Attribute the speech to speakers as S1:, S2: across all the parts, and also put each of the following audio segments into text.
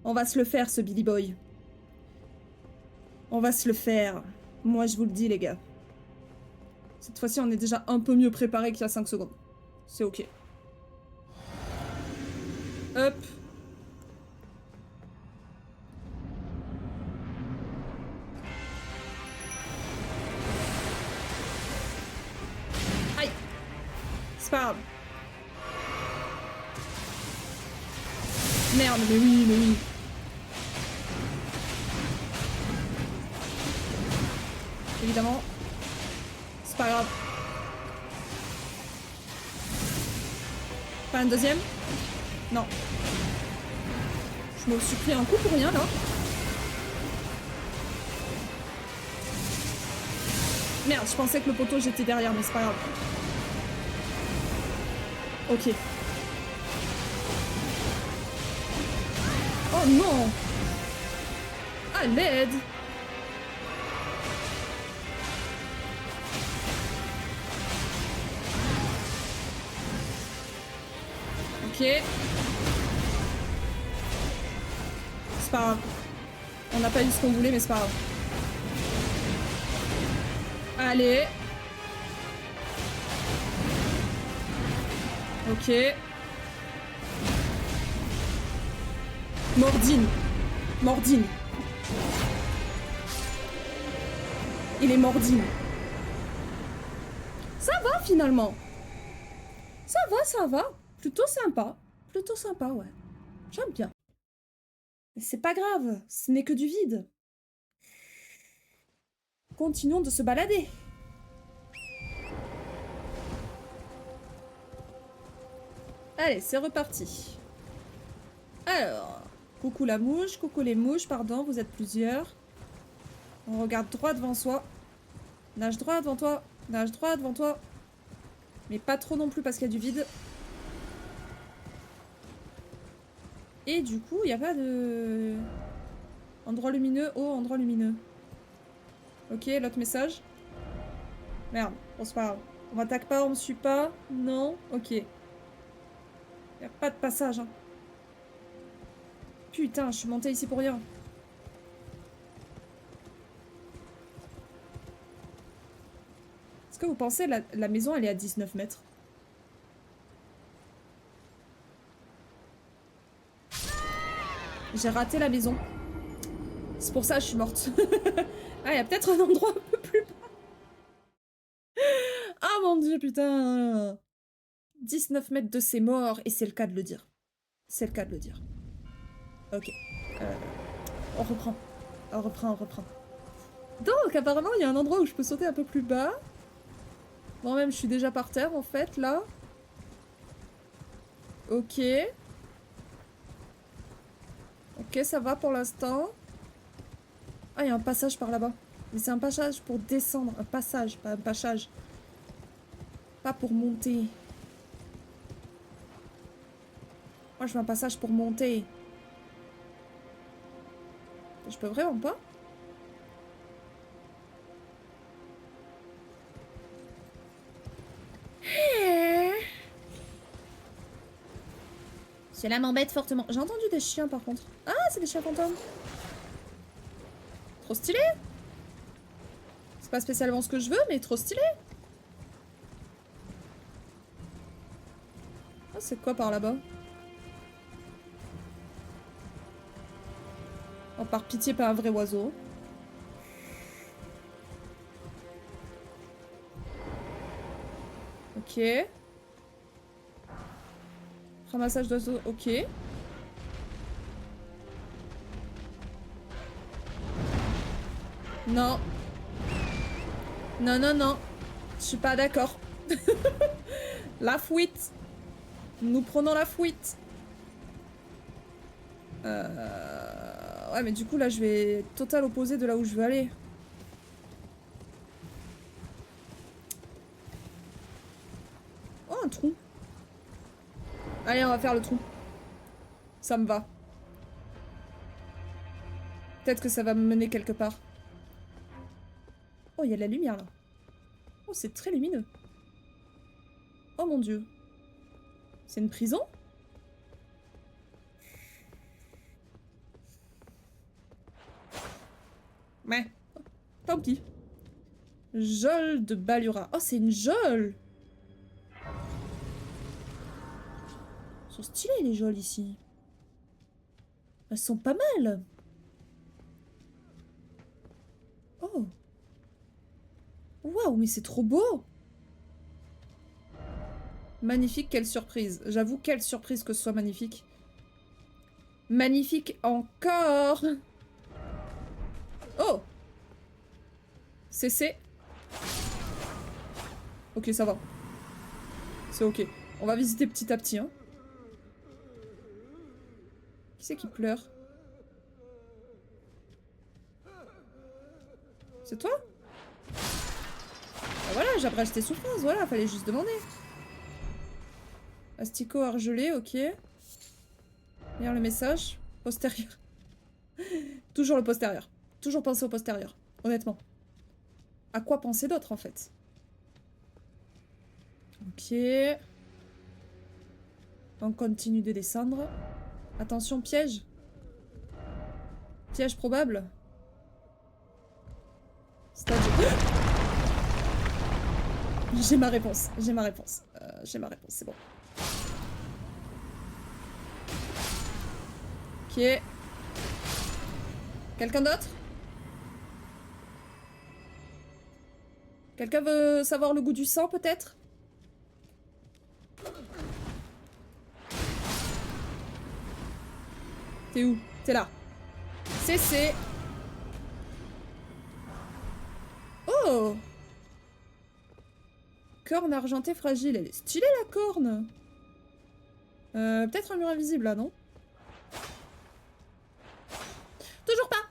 S1: On va se le faire, ce Billy Boy. On va se le faire. Moi, je vous le dis, les gars. Cette fois-ci, on est déjà un peu mieux préparé qu'il y a 5 secondes. C'est ok. Hop. Aïe. C'est pas grave. Merde, mais oui, mais oui. Évidemment. C'est pas grave. Pas un deuxième? Non. Je me suis pris un coup pour rien, là. Merde, je pensais que le poteau, j'étais derrière, mais c'est pas grave. Ok. Oh non! À l'aide! Ok. C'est pas grave. On n'a pas eu ce qu'on voulait, mais c'est pas grave. Allez. Ok. Mordine. Mordine. Il est Mordine. Ça va, finalement. Ça va, ça va. Plutôt sympa. Plutôt sympa, ouais. J'aime bien. Mais c'est pas grave. Ce n'est que du vide. Continuons de se balader. Allez, c'est reparti. Alors, coucou la mouche, coucou les mouches, pardon, vous êtes plusieurs. On regarde droit devant soi. Nage droit devant toi, nage droit devant toi. Mais pas trop non plus parce qu'il y a du vide. Et du coup, il n'y a pas de... Endroit lumineux, oh, endroit lumineux. Ok, l'autre message. Merde, bon c'est pas grave. On m'attaque pas, on me suit pas. Non, ok. Y a pas de passage, hein. Putain, je suis montée ici pour rien. Est-ce que vous pensez la maison, elle est à 19 mètres? J'ai raté la maison. C'est pour ça que je suis morte. Ah, il y a peut-être un endroit un peu plus bas. Ah mon dieu, putain. 19 mètres de c'est mort, et c'est le cas de le dire. C'est le cas de le dire. Ok. On reprend. On reprend, on reprend. Donc, apparemment, il y a un endroit où je peux sauter un peu plus bas. Moi-même, je suis déjà par terre, en fait, là. Ok. Ok, ça va pour l'instant. Ah, il y a un passage par là-bas. Mais c'est un passage pour descendre. Un passage, pas un passage. Pas pour monter. Moi, je veux un passage pour monter. Je peux vraiment pas? Cela m'embête fortement. J'ai entendu des chiens, par contre. Ah, c'est des chiens fantômes. Trop stylé. C'est pas spécialement ce que je veux, mais trop stylé. Ah, c'est quoi par là-bas? Oh, par pitié, pas un vrai oiseau. Ok. Ramassage d'oiseaux, ok. Non. Non, non, non. Je suis pas d'accord. La fuite. Nous prenons la fuite. Ouais, mais du coup, là, je vais total opposé de là où je veux aller. Oh, un trou. Allez, on va faire le trou. Ça me va. Peut-être que ça va me mener quelque part. Oh, il y a de la lumière, là. Oh, c'est très lumineux. Oh, mon Dieu. C'est une prison? Mais, tant pis. Geôle de Balura. Oh, c'est une geôle! Elles sont stylées, les geôles, ici. Elles sont pas mal. Oh. Waouh, mais c'est trop beau! Magnifique, quelle surprise. J'avoue, quelle surprise que ce soit magnifique. Magnifique encore! Oh! CC. Ok, ça va. C'est ok. On va visiter petit à petit, hein. Qui c'est qui pleure? C'est toi? Bah voilà, j'abrège tes souffrances, voilà, fallait juste demander. Asticot argelé, ok. Lire le message. Postérieur. Toujours le postérieur. Toujours penser au postérieur, honnêtement. À quoi penser d'autre, en fait? Ok. On continue de descendre. Attention, piège. Piège probable. Stade. J'ai ma réponse. J'ai ma réponse. J'ai ma réponse, c'est bon. Ok. Quelqu'un d'autre? Quelqu'un veut savoir le goût du sang, peut-être? T'es où? T'es là. CC. Oh! Corne argentée fragile. Elle est stylée, la corne! Peut-être un mur invisible, là, non? Toujours pas!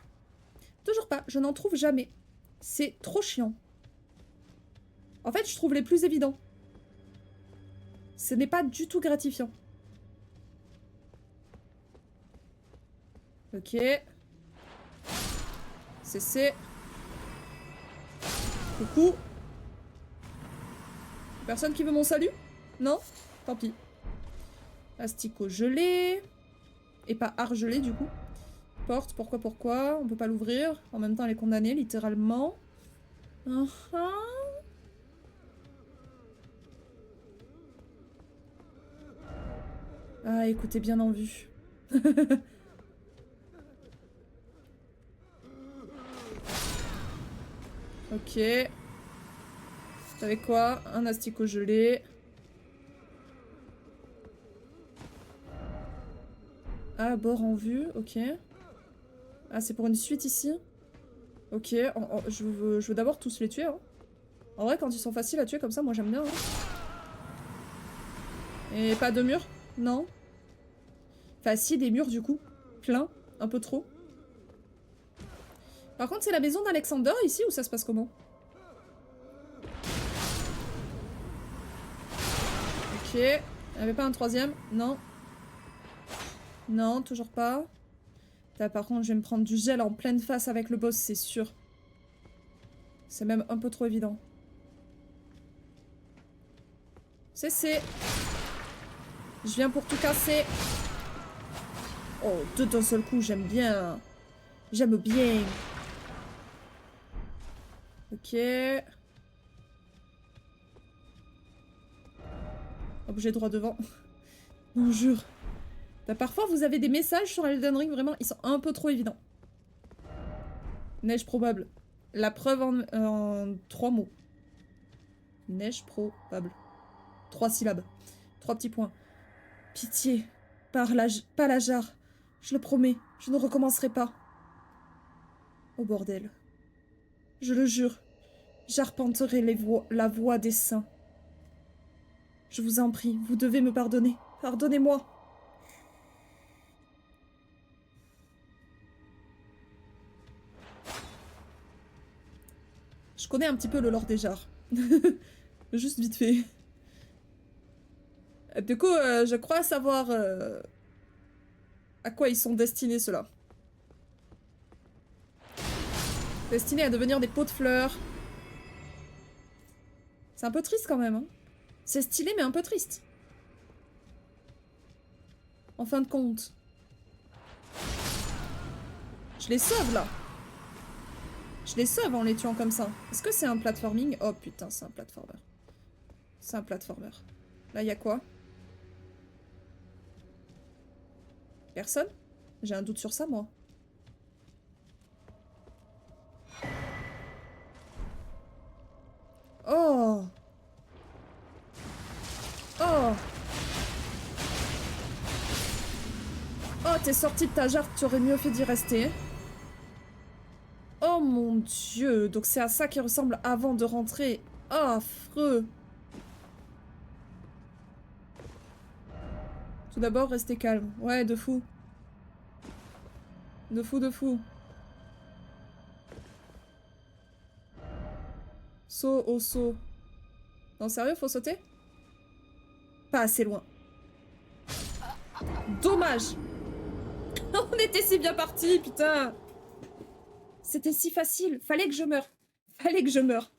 S1: Toujours pas. Je n'en trouve jamais. C'est trop chiant. En fait, je trouve les plus évidents. Ce n'est pas du tout gratifiant. Ok. CC. Coucou. Personne qui veut mon salut? Non? Tant pis. Asticot gelé. Et pas argelé, du coup. Porte, pourquoi? On peut pas l'ouvrir. En même temps, elle est condamnée, littéralement. Ah, écoutez, bien en vue. Ok. T'avais quoi? Un asticot gelé. Ah, bord en vue, ok. Ah, c'est pour une suite ici. Ok, je veux d'abord tous les tuer. Hein. En vrai, quand ils sont faciles à tuer comme ça, moi j'aime bien. Hein. Et pas de murs? Non. Enfin, si, des murs du coup. Plein. Un peu trop. Par contre, c'est la maison d'Alexander ici ou ça se passe comment? Ok. Il n'y avait pas un troisième? Non. Non, toujours pas. Là, par contre, je vais me prendre du gel en pleine face avec le boss, c'est sûr. C'est même un peu trop évident. C'est. Je viens pour tout casser. Oh, deux d'un seul coup, j'aime bien. J'aime bien. Ok. Objet droit devant. Non, jure. Bah, parfois, vous avez des messages sur Elden Ring, vraiment, ils sont un peu trop évidents. Neige probable. La preuve en 3 mots. Neige probable. 3 syllabes. 3 petits points. Pitié. Pas la jarre. Je le promets, je ne recommencerai pas. Oh bordel. Je le jure. J'arpenterai la voie des saints. Je vous en prie, vous devez me pardonner. Pardonnez-moi. Je connais un petit peu le lore des jarres. Juste vite fait. Du coup, je crois savoir à quoi ils sont destinés, ceux-là. Destinés à devenir des pots de fleurs. C'est un peu triste quand même. Hein. C'est stylé, mais un peu triste. En fin de compte. Je les sauve, là. Je les sauve en les tuant comme ça. Est-ce que c'est un platforming? Oh putain, c'est un platformer. C'est un platformer. Là, il y a quoi? Personne? J'ai un doute sur ça, moi. Oh! Oh! Oh, t'es sorti de ta jarre, tu aurais mieux fait d'y rester. Oh mon dieu! Donc c'est à ça qu'il ressemble avant de rentrer. Oh, affreux! Tout d'abord, restez calme. Ouais, de fou. De fou, de fou. Saut au saut. Non, sérieux, faut sauter? Pas assez loin. Dommage! On était si bien partis, putain! C'était si facile. Fallait que je meure. Fallait que je meure.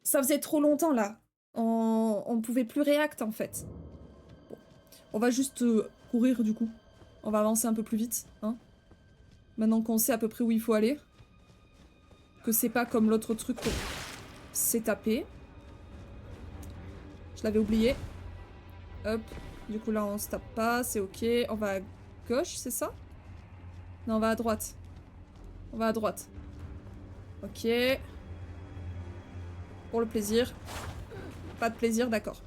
S1: Ça faisait trop longtemps, là. On ne pouvait plus réact, en fait. Bon. On va juste courir, du coup. On va avancer un peu plus vite, hein. Maintenant qu'on sait à peu près où il faut aller. Que c'est pas comme l'autre truc qu'on s'est tapé. Je l'avais oublié. Hop. Du coup, là, on se tape pas. C'est ok. On va à gauche, c'est ça? Non, on va à droite. On va à droite. Ok. Pour le plaisir. Pas de plaisir, d'accord.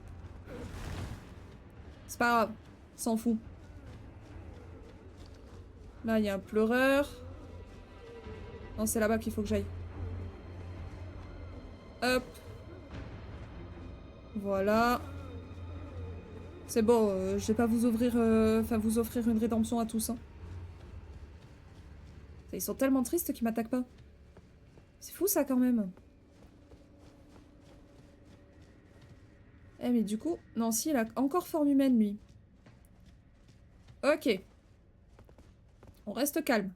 S1: C'est pas grave. S'en fout. Là, il y a un pleureur. Non, c'est là-bas qu'il faut que j'aille. Hop. Voilà. C'est bon, je vais pas vous ouvrir... vous offrir une rédemption à tous, hein. Ils sont tellement tristes qu'ils m'attaquent pas. C'est fou, ça, quand même. Eh, mais du coup... Non, si, il a encore forme humaine, lui. Ok. On reste calme.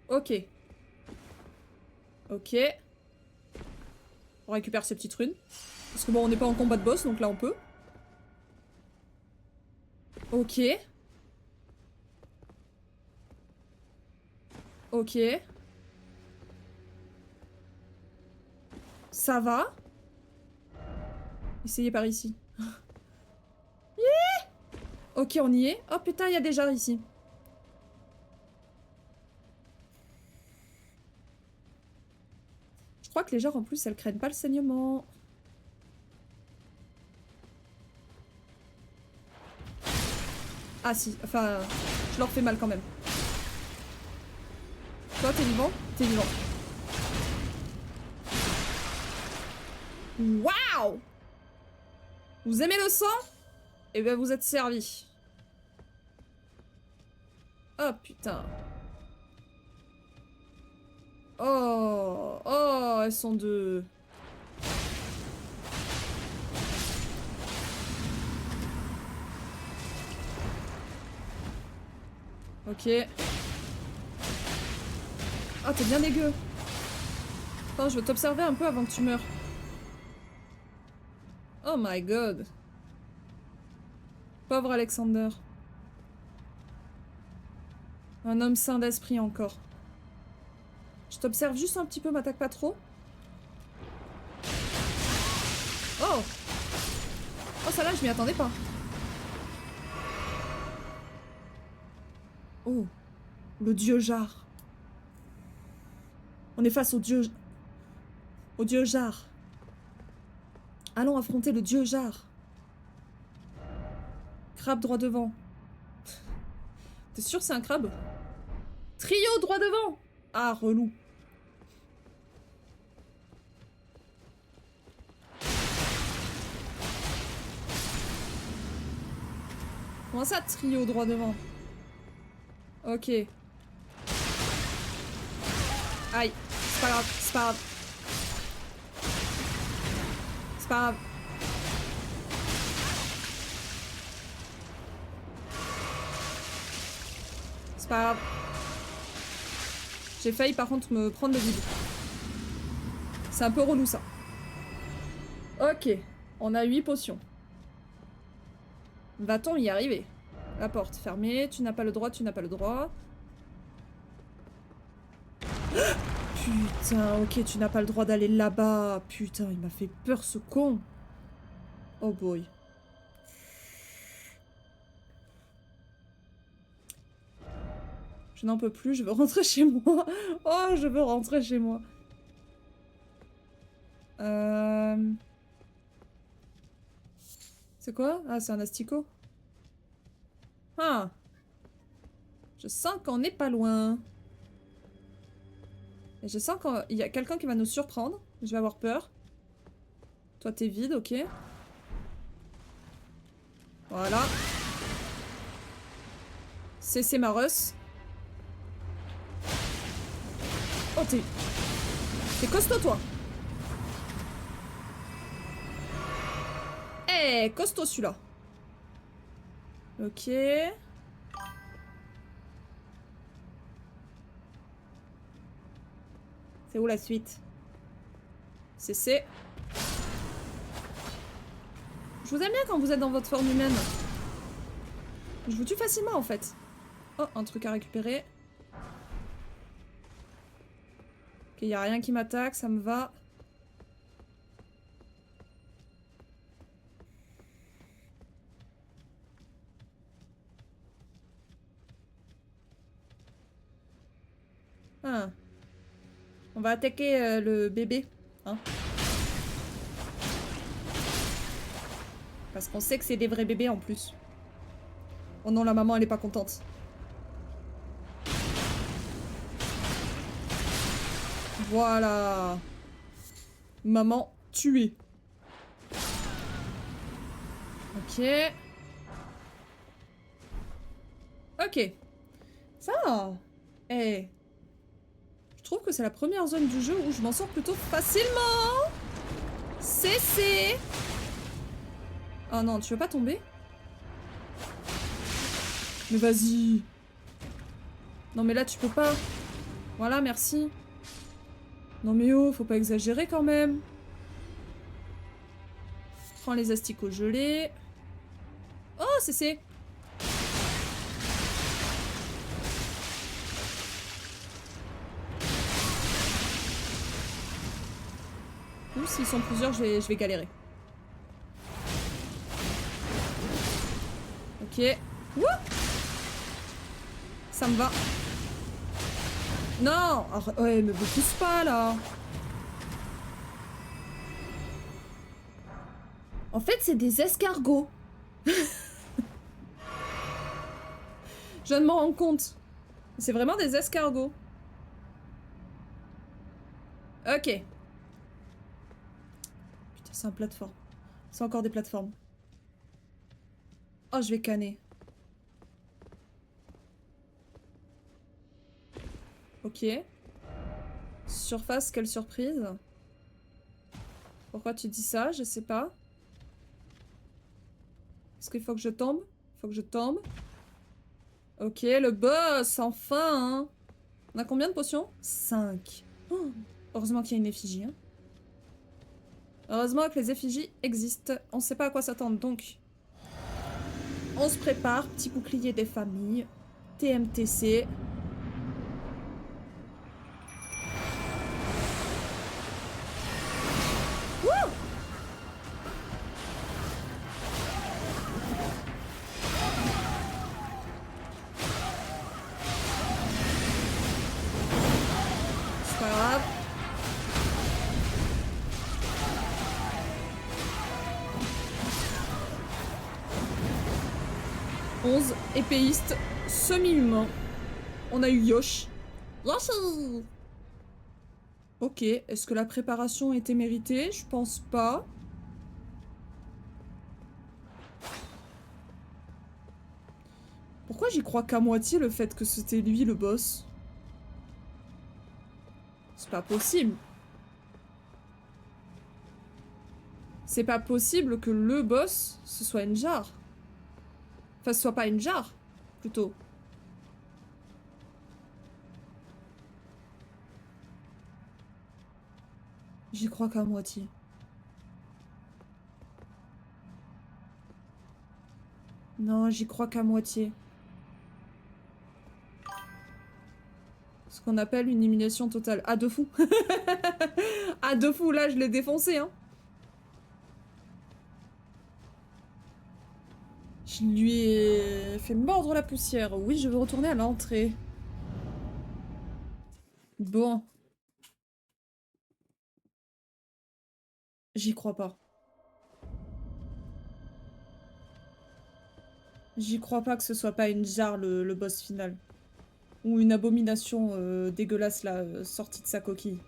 S1: Ok. Ok. On récupère ces petites runes. Parce que bon, on n'est pas en combat de boss, donc là, on peut. Ok. Ok. Ça va. Essayez par ici. Yeah. Ok, on y est. Oh putain, il y a des jarres ici. Je crois que les jarres, en plus, elles craignent pas le saignement. Ah si, enfin, je leur fais mal quand même. Toi, t'es vivant? T'es vivant. Waouh! Vous aimez le sang? Eh ben, vous êtes servis. Oh, putain. Oh, oh, elles sont deux. Ok. Oh, t'es bien dégueu. Attends, je veux t'observer un peu avant que tu meurs. Oh my god. Pauvre Alexander. Un homme sain d'esprit encore. Je t'observe juste un petit peu, m'attaque pas trop. Oh! Oh, ça là, je m'y attendais pas. Oh. Le dieu Jar. On est face au dieu... Au dieu Jar. Allons affronter le dieu Jar. Crabe droit devant. T'es sûr c'est un crabe? Trio droit devant! Ah, relou. Comment ça, trio droit devant? Ok. Aïe. C'est pas grave, c'est pas grave. C'est pas grave. C'est pas grave. J'ai failli par contre me prendre le vide. C'est un peu relou ça. Ok. On a 8 potions. Va-t-on y arriver? La porte fermée. Tu n'as pas le droit, tu n'as pas le droit. Putain, ok, tu n'as pas le droit d'aller là-bas. Putain, il m'a fait peur ce con. Oh boy. Je n'en peux plus, je veux rentrer chez moi. Oh, je veux rentrer chez moi. C'est quoi? Ah, c'est un asticot. Ah. Je sens qu'on n'est pas loin. Et je sens qu'il y a quelqu'un qui va nous surprendre. Je vais avoir peur. Toi, t'es vide, ok. Voilà. C'est Marus. Oh, t'es costaud, toi. Eh, costaud, celui-là. Ok. C'est où la suite? C'est... Je vous aime bien quand vous êtes dans votre forme humaine. Je vous tue facilement, en fait. Oh, un truc à récupérer. Ok, y a rien qui m'attaque, ça me va. Ah. On va attaquer le bébé. Hein. Parce qu'on sait que c'est des vrais bébés en plus. Oh non, la maman, elle est pas contente. Voilà. Maman tuée. Ok. Ok. Ça va. Eh. Je trouve que c'est la première zone du jeu où je m'en sors plutôt facilement. C'est. Oh non, tu veux pas tomber? Mais vas-y. Non mais là, tu peux pas. Voilà, merci. Non mais oh, faut pas exagérer quand même. Prends les asticots gelés. Oh, c'est. Ou s'ils sont plusieurs, je vais galérer. Ok. Wouh! Ça me va. Non! Ouais, me pousse pas, là. En fait, c'est des escargots. Je viens de m'en rendre compte. C'est vraiment des escargots. Ok. Putain, c'est un plateforme. C'est encore des plateformes. Oh, je vais canner. Ok. Surface, quelle surprise. Pourquoi tu dis ça? Je sais pas. Est-ce qu'il faut que je tombe? Il faut que je tombe. Ok, le boss, enfin, hein. On a combien de potions? 5. Oh, heureusement qu'il y a une effigie. Hein. Heureusement que les effigies existent. On sait pas à quoi s'attendre, donc... On se prépare. Petit bouclier des familles. TMTC. Wouh! C'est pas grave. « 11 épéistes semi-humains. On a eu Yosh. Yoshi! Ok, est-ce que la préparation était méritée? Je pense pas. Pourquoi j'y crois qu'à moitié le fait que c'était lui le boss? C'est pas possible. C'est pas possible que le boss, ce soit une jarre. Enfin, ce soit pas une jarre, plutôt. J'y crois qu'à moitié. Non, j'y crois qu'à moitié. qu'on appelle une élimination totale. Ah, de fou. Ah, de fou, là, je l'ai défoncé, hein. Je lui ai fait mordre la poussière. Oui, je veux retourner à l'entrée. Bon. J'y crois pas. J'y crois pas que ce soit pas une jarre le boss final. Ou une abomination dégueulasse là, sortie de sa coquille.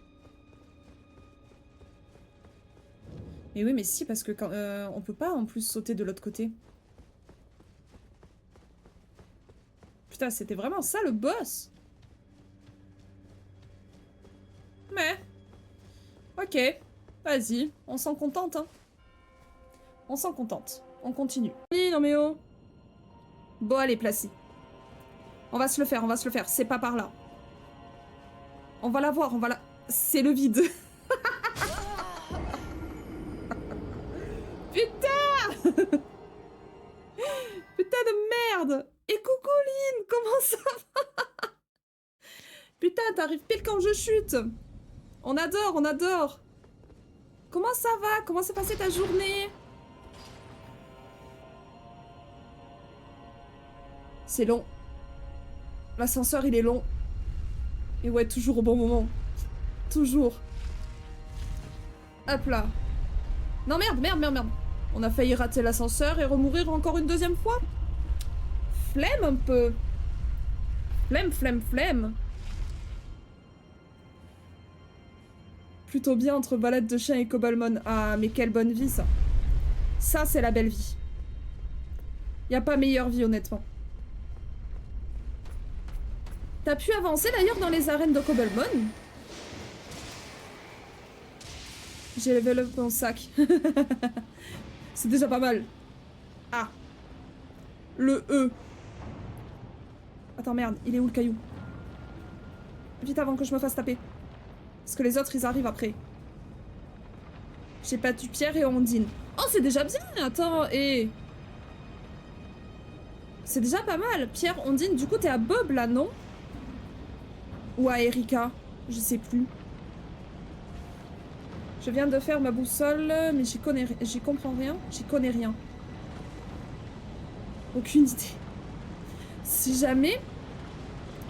S1: Mais oui, mais si, parce que quand, on peut pas en plus sauter de l'autre côté. Putain, c'était vraiment ça le boss? Mais... Ok, vas-y, on s'en contente, hein. On s'en contente. On continue. Oui, non mais oh. Bon, allez, Placy. On va se le faire, on va se le faire. C'est pas par là. On va la voir, on va la... C'est le vide. Putain. Putain de merde. Et coucou Lynn, comment ça va? Putain, t'arrives pile quand je chute. On adore, on adore. Comment ça va? Comment s'est passée ta journée? C'est long. L'ascenseur, il est long. Et ouais, toujours au bon moment. Toujours. Hop là. Non, merde, merde, merde, merde. On a failli rater l'ascenseur et remourir encore une deuxième fois. Flemme un peu. Flemme, flemme, flemme. Plutôt bien entre balade de chien et Cobblemon. Ah, mais quelle bonne vie, ça. Ça, c'est la belle vie. Y a pas meilleure vie, honnêtement. T'as pu avancer, d'ailleurs, dans les arènes de Cobblemon? J'ai level up mon sac. C'est déjà pas mal. Ah. Le E. Attends, merde. Il est où, le caillou? Vite avant que je me fasse taper. Parce que les autres, ils arrivent après. J'ai pas du Pierre et Ondine. Oh, c'est déjà bien. Attends, et... C'est déjà pas mal. Pierre, Ondine, du coup, t'es à Bob, là, non? Ou à Erika? Je sais plus. Je viens de faire ma boussole, mais j'y comprends rien. J'y connais rien. Aucune idée. Si jamais...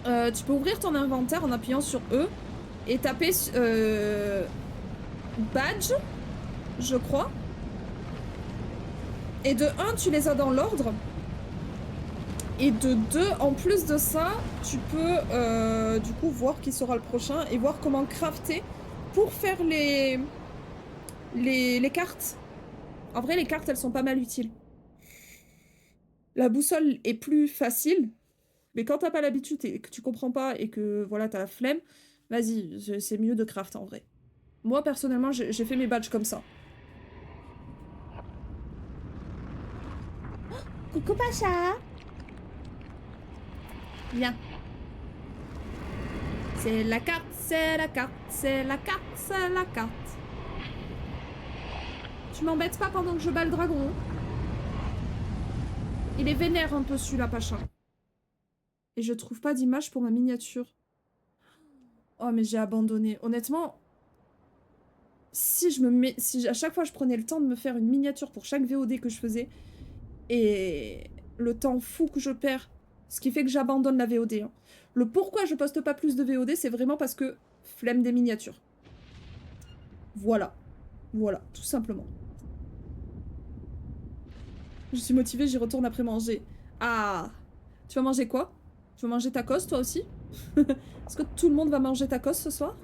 S1: tu peux ouvrir ton inventaire en appuyant sur E et taper badge, je crois. Et de 1, tu les as dans l'ordre. Et de 2, en plus de ça, tu peux du coup voir qui sera le prochain et voir comment crafter pour faire les cartes. En vrai, les cartes, elles sont pas mal utiles. La boussole est plus facile, mais quand t'as pas l'habitude et que tu comprends pas et que voilà, t'as la flemme, vas-y, c'est mieux de craft en vrai. Moi, personnellement, j'ai fait mes badges comme ça. Oh, coucou Pacha. Viens. C'est la carte, c'est la carte, c'est la carte, c'est la carte. Tu m'embêtes pas pendant que je bats le dragon. Il est vénère un peu celui-là, Pacha. Et je trouve pas d'image pour ma miniature. Oh, mais j'ai abandonné. Honnêtement, si à chaque fois je prenais le temps de me faire une miniature pour chaque VOD que je faisais, et le temps fou que je perds, ce qui fait que j'abandonne la VOD. Hein. Le pourquoi je poste pas plus de VOD, c'est vraiment parce que flemme des miniatures. Voilà. Voilà, tout simplement. Je suis motivée, j'y retourne après manger. Ah! Tu vas manger quoi? Tu vas manger tacos, toi aussi? Est-ce que tout le monde va manger tacos ce soir?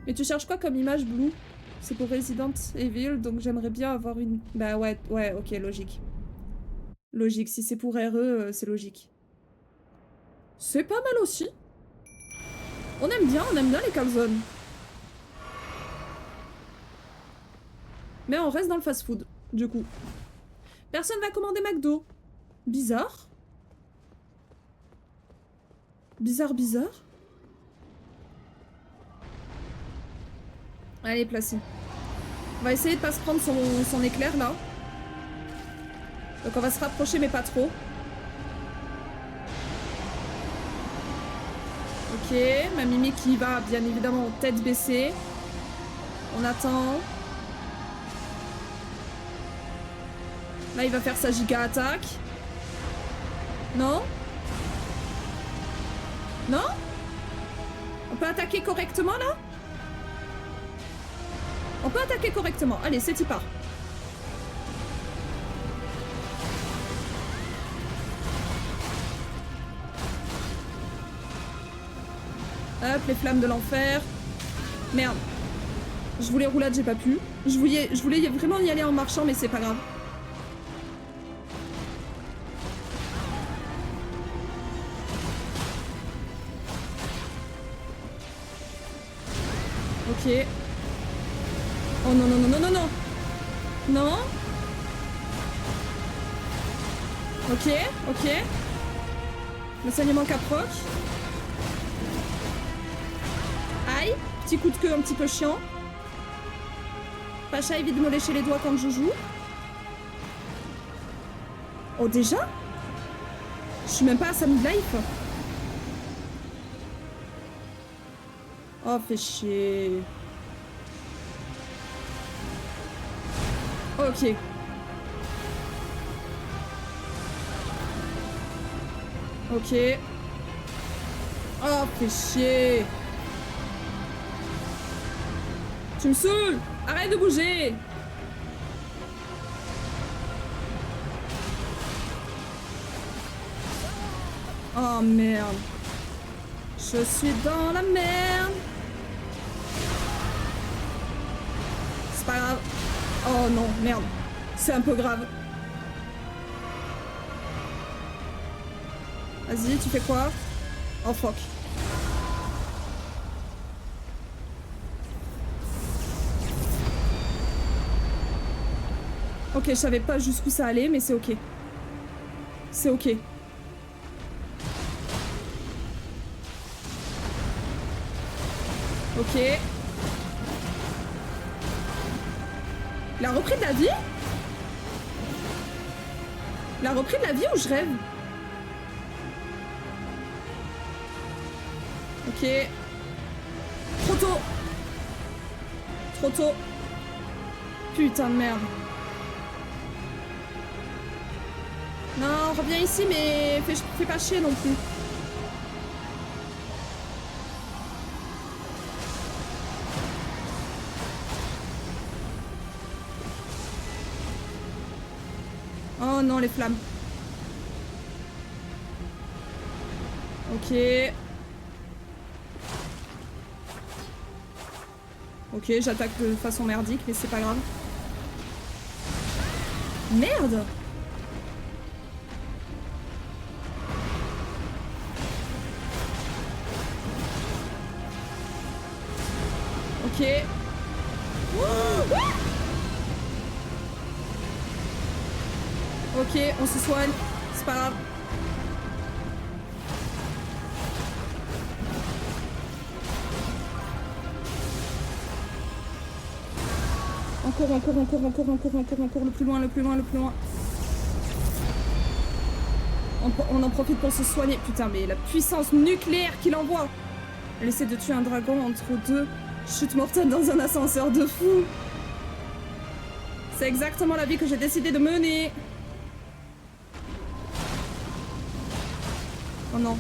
S1: Mais tu cherches quoi comme image, Blue? C'est pour Resident Evil, donc j'aimerais bien avoir une... Bah ouais, ouais, ok, logique. Logique, si c'est pour RE, c'est logique. C'est pas mal aussi. On aime bien les calzones. Mais on reste dans le fast-food, du coup. Personne va commander McDo. Bizarre. Bizarre, bizarre. Allez, Placy. On va essayer de pas se prendre son éclair, là. Donc on va se rapprocher, mais pas trop. Ok, ma Mimi qui va bien évidemment tête baissée. On attend. Là, il va faire sa giga attaque. Non? Non? On peut attaquer correctement, là? On peut attaquer correctement. Allez, c'est y part. Hop, les flammes de l'enfer. Merde. Je voulais roulade, j'ai pas pu. Je voulais vraiment y aller en marchant, mais c'est pas grave. Ok. Oh non, non, non, non, non, non. Non. Ok, ok. Le saignement caproc. Aïe. Petit coup de queue un petit peu chiant. Pacha évite de me lécher les doigts quand je joue. Oh, déjà? Je suis même pas à sa midlife. Oh, fait chier. Ok. Ok. Oh, fait chier. Tu me saoules. Arrête de bouger. Oh, merde. Je suis dans la merde. C'est pas grave. Oh non, merde. C'est un peu grave. Vas-y, tu fais quoi? Oh fuck. Ok, je savais pas jusqu'où ça allait, mais c'est ok. C'est ok. Ok. Il a repris de la vie? Il a repris de la vie ou je rêve? Ok. Trop tôt. Trop tôt. Putain de merde. Non, reviens ici, mais fais pas chier non plus. Oh non, les flammes. Ok. Ok, j'attaque de façon merdique, mais c'est pas grave. Merde! Ok. Ok, on se soigne. C'est pas grave. Encore, encore, encore, encore, encore, encore, encore, le plus loin, le plus loin, le plus loin. On en profite pour se soigner. Putain, mais la puissance nucléaire qu'il envoie. Elle essaie de tuer un dragon entre deux chutes mortelles dans un ascenseur de fou. C'est exactement la vie que j'ai décidé de mener. Oh non.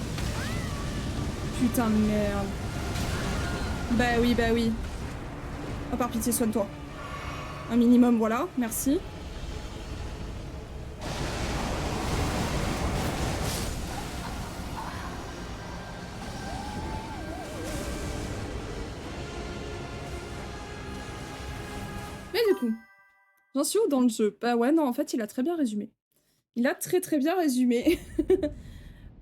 S1: Putain de merde. Bah oui, bah oui. Oh, par pitié, soigne-toi. Un minimum, voilà. Merci. Mais du coup, j'en suis où dans le jeu? Bah ouais, non, en fait, il a très bien résumé. Il a très très bien résumé.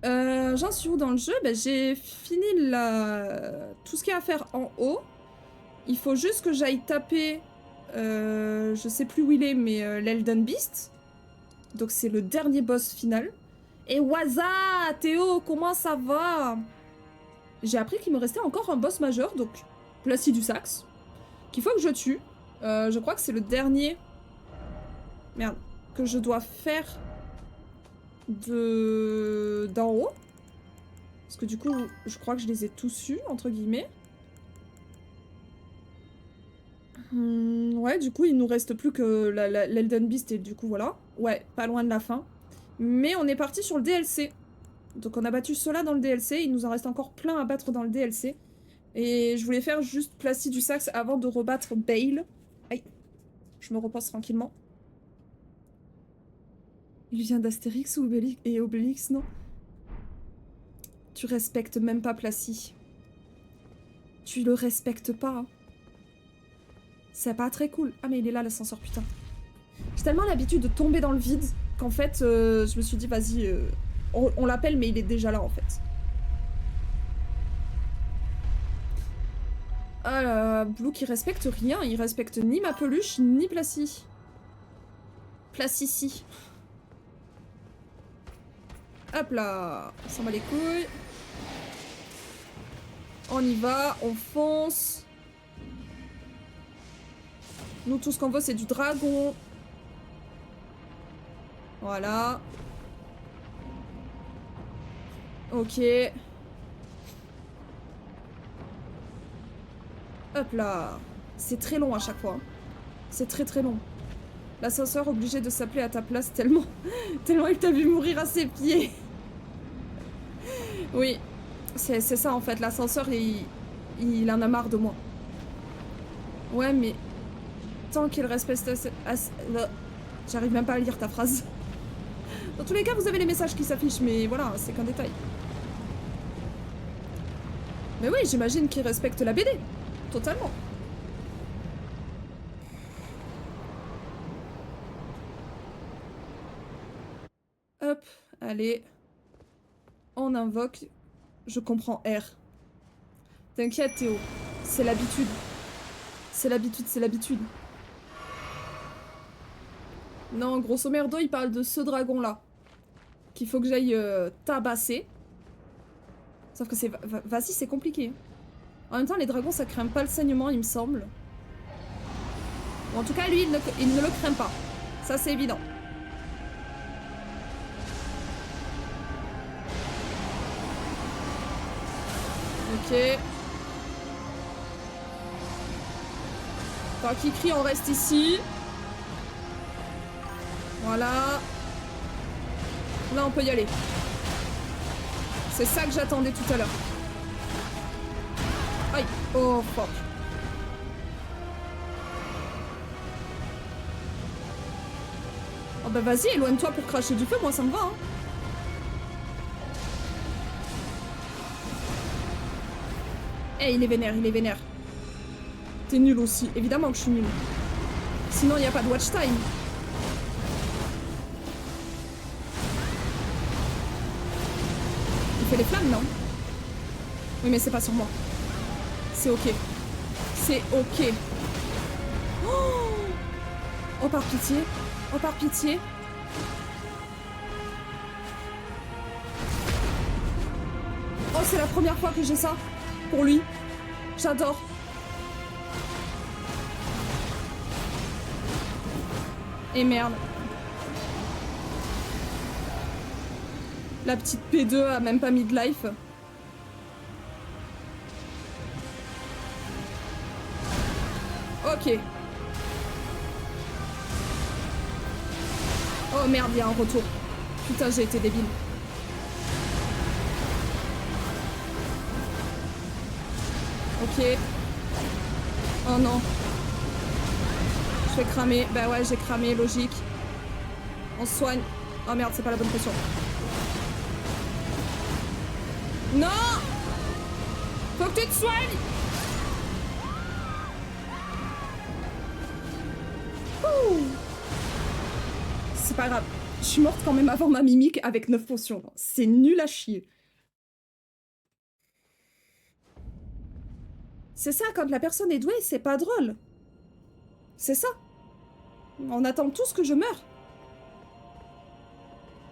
S1: J'en suis où dans le jeu? Bah, j'ai fini tout ce qu'il y a à faire en haut. Il faut juste que j'aille taper... je sais plus où il est, mais l'Elden Beast. Donc c'est le dernier boss final. Et Waza, Théo, comment ça va? J'ai appris qu'il me restait encore un boss majeur, donc Placidus-Sax, qu'il faut que je tue. Je crois que c'est le dernier... Merde. Que je dois faire d'en haut. Parce que du coup, je crois que je les ai tous eus, entre guillemets. Ouais, du coup, il nous reste plus que l'Elden Beast et du coup, voilà. Ouais, pas loin de la fin. Mais on est parti sur le DLC. Donc on a battu ceux-là dans le DLC, il nous en reste encore plein à battre dans le DLC. Et je voulais faire juste Placide du Saxe avant de rebattre Bale. Aïe, je me repose tranquillement. Il vient d'Astérix ou Obélix et Obélix, non? Tu respectes même pas Placide. Tu le respectes pas. Hein. C'est pas très cool. Ah mais il est là l'ascenseur, putain. J'ai tellement l'habitude de tomber dans le vide qu'en fait, je me suis dit, vas-y, on l'appelle, mais il est déjà là, en fait. Ah là, Blue qui respecte rien. Il respecte ni ma peluche, ni Placy. Placici. Hop là. On s'en bat les couilles. On y va, on fonce. Nous, tout ce qu'on veut, c'est du dragon. Voilà. Ok. Hop là. C'est très long à chaque fois. C'est très très long. L'ascenseur obligé de s'appeler à ta place tellement... tellement il t'a vu mourir à ses pieds. Oui. C'est ça en fait. L'ascenseur, il en a marre de moi. Ouais, mais... tant qu'il respecte... J'arrive même pas à lire ta phrase. Dans tous les cas, vous avez les messages qui s'affichent, mais voilà, c'est qu'un détail. Mais oui, j'imagine qu'il respecte la BD. Totalement. Hop, allez. On invoque. Je comprends R. T'inquiète, Théo. C'est l'habitude. C'est l'habitude, c'est l'habitude. Non, grosso merdo, il parle de ce dragon-là. Qu'il faut que j'aille tabasser. Sauf que c'est... Vas-y, c'est compliqué. En même temps, les dragons, ça craint pas le saignement, il me semble. Bon, en tout cas, lui, il ne le craint pas. Ça, c'est évident. Ok. Tant qu'il crie, on reste ici. Voilà. Là, on peut y aller. C'est ça que j'attendais tout à l'heure. Aïe. Oh, fuck. Oh bah vas-y, éloigne-toi pour cracher du feu, moi ça me va. Hein. Eh, il est vénère, il est vénère. T'es nul aussi. Évidemment que je suis nul. Sinon, il n'y a pas de watch time. Il fait les flammes, non? Oui, mais c'est pas sur moi. C'est ok. C'est ok. Oh, oh, par pitié. Oh, par pitié. Oh, c'est la première fois que j'ai ça. Pour lui. J'adore. Et merde. La petite P2 a même pas midlife. Ok. Oh merde, il y a un retour. Putain, j'ai été débile. Ok. Oh non. Je vais cramer. Bah ouais, j'ai cramé, logique. On se soigne. Oh merde, c'est pas la bonne potion. Non! Faut que tu te soignes! C'est pas grave. Je suis morte quand même avant ma mimique avec 9 potions. C'est nul à chier. C'est ça, quand la personne est douée, c'est pas drôle. C'est ça. On attend tous que je meure.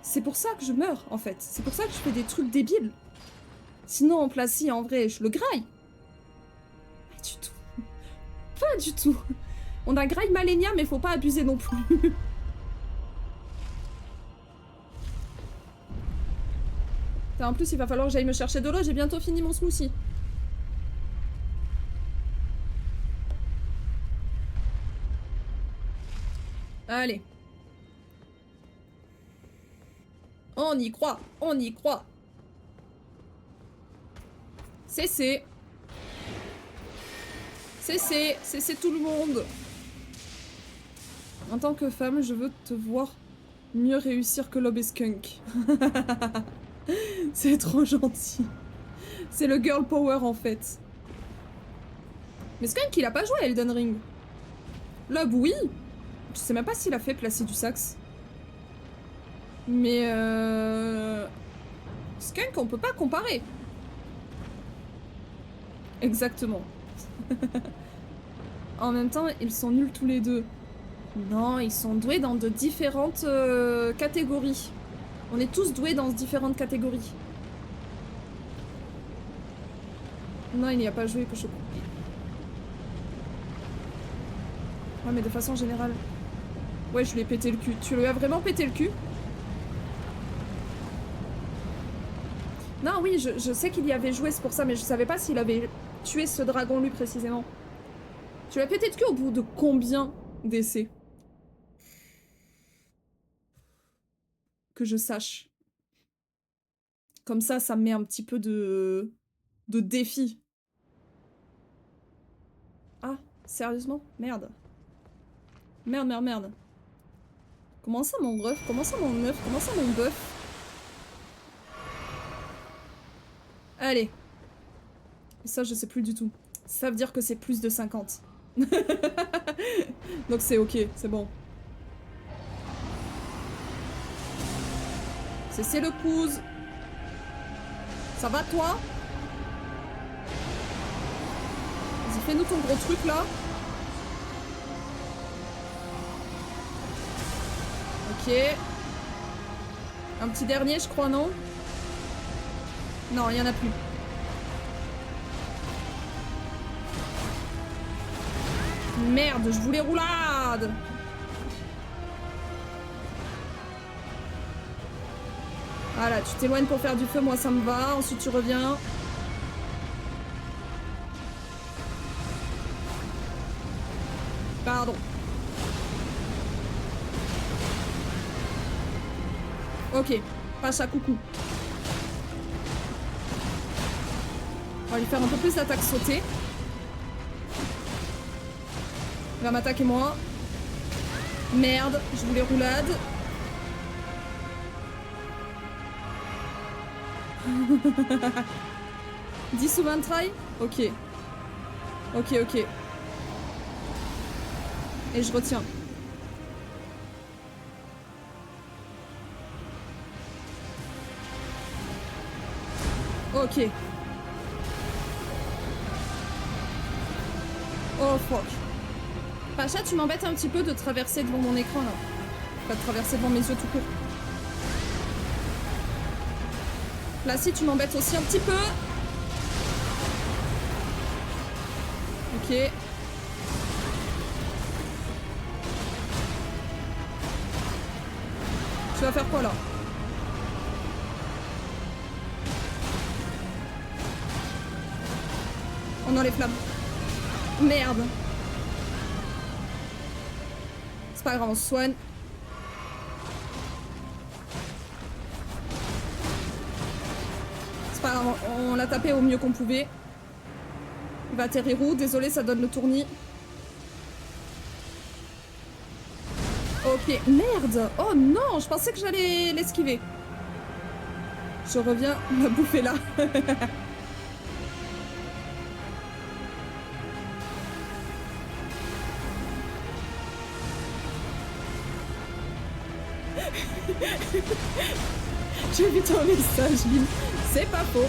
S1: C'est pour ça que je meurs, en fait. C'est pour ça que je fais des trucs débiles. Sinon, en Placy, en vrai, je le graille. Pas du tout. Pas du tout. On a graille Malenia, mais faut pas abuser non plus. En plus, il va falloir que j'aille me chercher de l'eau. J'ai bientôt fini mon smoothie. Allez. On y croit. On y croit. Cessez. Cessez. Cessez tout le monde. En tant que femme, je veux te voir mieux réussir que Lob et Skunk. C'est trop gentil. C'est le girl power en fait. Mais Skunk il a pas joué à Elden Ring. Lob oui. Je sais même pas s'il a fait placer du sax. Mais Skunk on peut pas comparer. Exactement. En même temps ils sont nuls tous les deux. Non, ils sont doués dans de différentes catégories. On est tous doués dans différentes catégories. Non, il n'y a pas joué que je... Ouais, mais de façon générale... Ouais, je lui ai pété le cul. Tu lui as vraiment pété le cul? Non, oui, je sais qu'il y avait joué, c'est pour ça, mais je savais pas s'il avait tué ce dragon, lui, précisément. Tu l'as pété le cul au bout de combien d'essais? Que je sache. Comme ça me met un petit peu de défi. Ah, sérieusement? Merde. Merde, merde, merde. Comment ça mon ref? Comment ça mon meuf? Comment ça mon bœuf? Allez. Et ça, je sais plus du tout. Ça veut dire que c'est plus de 50. Donc c'est ok, c'est bon. C'est le couze. Ça va toi? Vas-y, fais-nous ton gros truc là. Ok. Un petit dernier, je crois, non? Non, il y en a plus. Merde, je voulais roulade. Voilà, tu t'éloignes pour faire du feu, moi ça me va. Ensuite tu reviens. Pardon. Ok, Pacha, coucou. On va lui faire un peu plus d'attaque sautée. Il va m'attaquer moi. Merde, je voulais roulade. « 10 ou 20 try? Ok. Ok, ok. Et je retiens. Ok. Oh fuck. Pacha, tu m'embêtes un petit peu de traverser devant mon écran là. Pas de traverser devant mes yeux tout court. Là, si tu m'embêtes aussi un petit peu. Ok. Tu vas faire quoi là? Oh non, les flammes. Merde. C'est pas grave, on se soigne. C'est pas grave, on l'a tapé au mieux qu'on pouvait. Il va atterrir où? Désolé, ça donne le tournis. Ok, merde. Oh non, je pensais que j'allais l'esquiver. Je reviens, la bouffe est là. J'ai vu ton message, Lynn. C'est pas faux.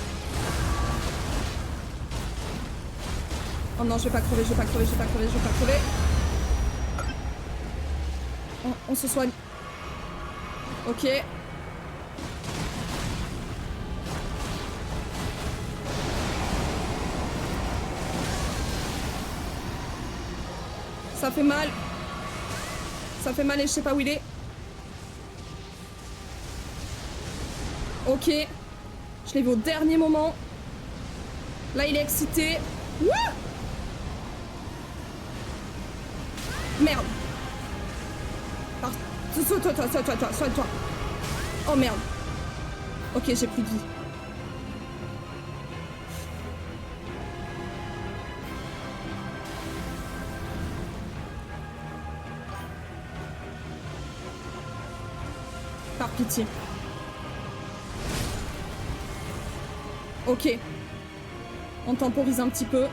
S1: Oh non, je vais pas crever, je vais pas crever, je vais pas crever, je vais pas crever. On se soigne. Ok. Ça fait mal. Ça fait mal et je sais pas où il est. Ok. Je l'ai vu au dernier moment. Là, il est excité. Wouh! Merde. Soigne-toi. Oh merde. Ok, j'ai plus de vie. Par pitié. Ok. On temporise un petit peu.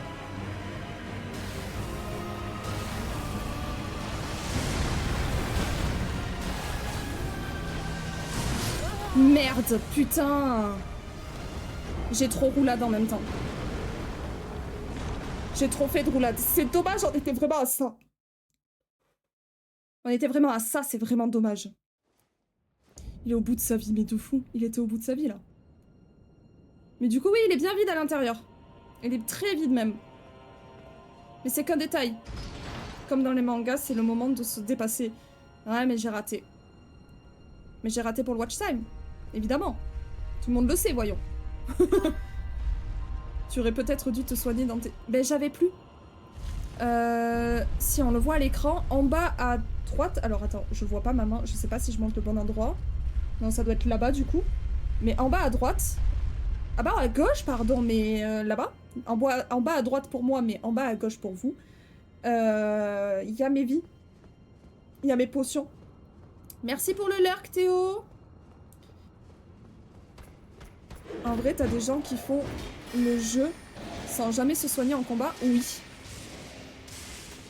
S1: Merde, putain. J'ai trop roulade en même temps. J'ai trop fait de roulade. C'est dommage, on était vraiment à ça. On était vraiment à ça, c'est vraiment dommage. Il est au bout de sa vie, mais de fou. Il était au bout de sa vie, là. Mais du coup, oui, il est bien vide à l'intérieur. Il est très vide, même. Mais c'est qu'un détail. Comme dans les mangas, c'est le moment de se dépasser. Ouais, mais j'ai raté. Mais j'ai raté pour le watch time. Évidemment. Tout le monde le sait, voyons. Tu aurais peut-être dû te soigner dans tes... Ben, j'avais plus. Si on le voit à l'écran, en bas à droite... Alors, attends, je vois pas ma main. Je sais pas si je monte le bon endroit. Non, ça doit être là-bas, du coup. Mais en bas à droite... Ah bah, à gauche, pardon, mais là-bas. En bas à droite pour moi, mais en bas à gauche pour vous. Il y a mes vies. Il y a mes potions. Merci pour le lurk, Théo. En vrai, t'as des gens qui font le jeu sans jamais se soigner en combat? Oui.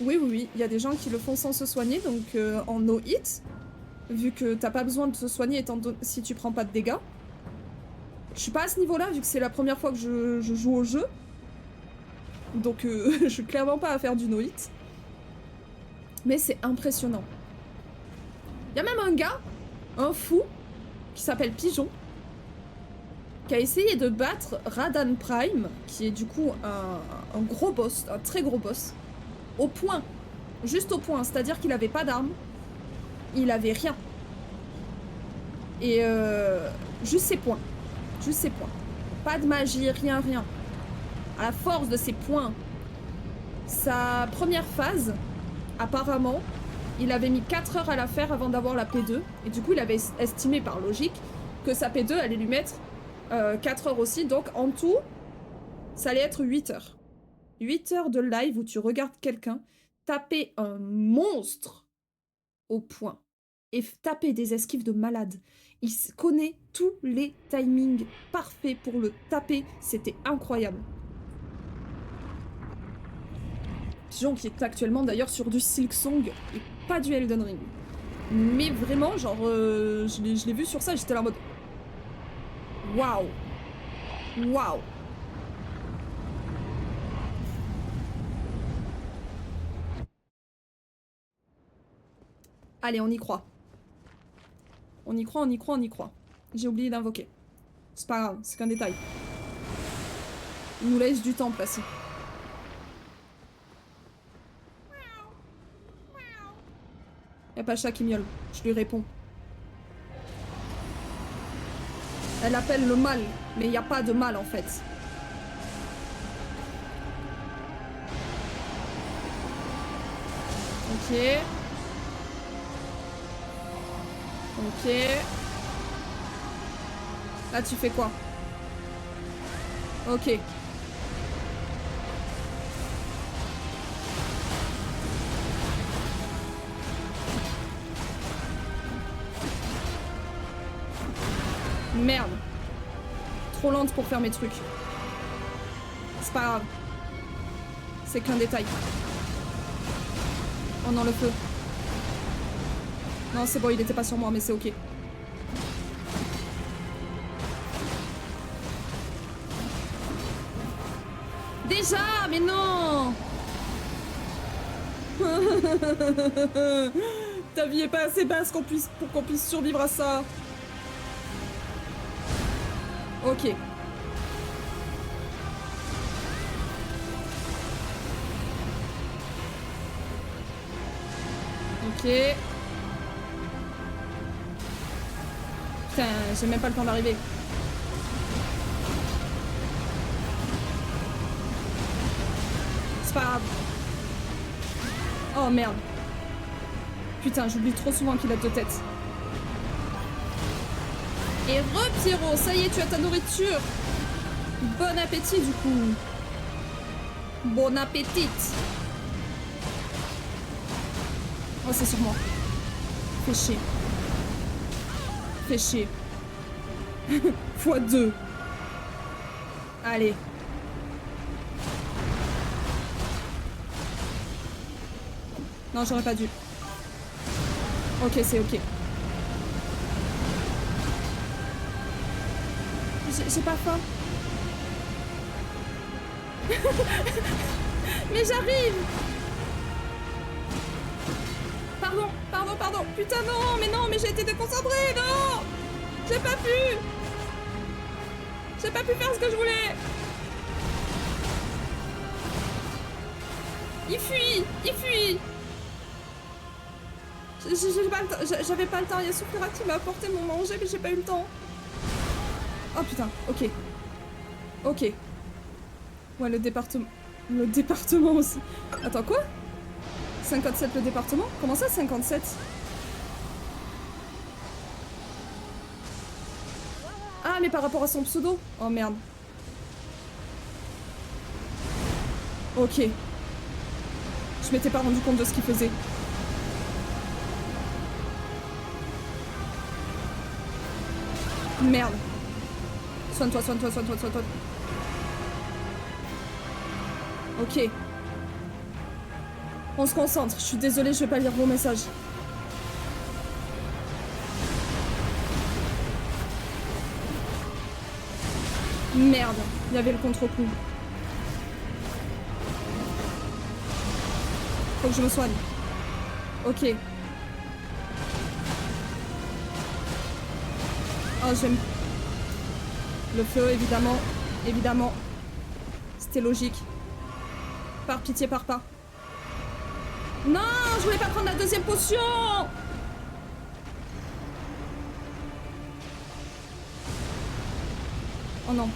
S1: Oui. Il y a des gens qui le font sans se soigner, donc en no hit. Vu que t'as pas besoin de te soigner étant si tu prends pas de dégâts. Je suis pas à ce niveau-là, vu que c'est la première fois que je joue au jeu. Donc je suis clairement pas à faire du no hit. Mais c'est impressionnant. Il y a même un gars, un fou, qui s'appelle Pigeon, qui a essayé de battre Radan Prime, qui est du coup un gros boss, un très gros boss, au point, juste au point, c'est-à-dire qu'il avait pas d'armes, il avait rien. Et juste ses points. Pas de magie, rien. À la force de ses points. Sa première phase, apparemment, il avait mis 4 heures à la faire avant d'avoir la P2. Et du coup, il avait estimé par logique que sa P2 allait lui mettre 4 heures aussi. Donc, en tout, ça allait être 8 heures. 8 heures de live où tu regardes quelqu'un taper un monstre au point. Et taper des esquives de malade. Il connaît tous les timings parfaits pour le taper. C'était incroyable. Pigeon qui est actuellement d'ailleurs sur du Silksong et pas du Elden Ring. Mais vraiment, genre, je l'ai vu sur ça, j'étais là en mode... Waouh. Allez, on y croit. On y croit. J'ai oublié d'invoquer. C'est pas grave, c'est qu'un détail. Il nous laisse du temps placé. Y'a pas le chat qui miaule. Je lui réponds. Elle appelle le mal, mais y a pas de mal en fait. Ok. Là, tu fais quoi? Ok. Merde. Trop lente pour faire mes trucs. C'est pas grave. C'est qu'un détail. Oh non, le feu. Non, c'est bon, il était pas sur moi, mais c'est ok. Déjà, mais non. Ta vie est pas assez basse pour qu'on puisse survivre à ça. Ok. Ok. Putain, j'ai même pas le temps d'arriver. c'est pas grave. Oh merde. Putain, j'oublie trop souvent qu'il a 2 têtes. Et Pierrot, ça y est, tu as ta nourriture. Bon appétit du coup. Bon appétit. Oh, c'est sur moi. Fais chier. Fais chier. x2. Allez. Non, j'aurais pas dû. Ok, c'est ok. J'ai pas faim. Mais j'arrive. Pardon. Putain, non, mais j'ai été déconcentrée, non. J'ai pas pu faire ce que je voulais. Il fuit. J'avais pas le temps, il y a Soufflera qui m'a apporté mon manger, mais j'ai pas eu le temps. Oh putain, ok. Ouais, le département aussi. Attends, quoi? 57 le département? Comment ça, 57? Ah, mais par rapport à son pseudo? Oh merde. Ok. Je m'étais pas rendu compte de ce qu'il faisait. Merde. Soigne-toi. Ok. On se concentre. Je suis désolée, je vais pas lire vos messages. Merde. Il y avait le contre-coup. Faut que je me soigne. Ok. Oh, j'aime... Le feu, évidemment. C'était logique. Par pitié, pars pas. Non, je voulais pas prendre la deuxième potion. Oh non.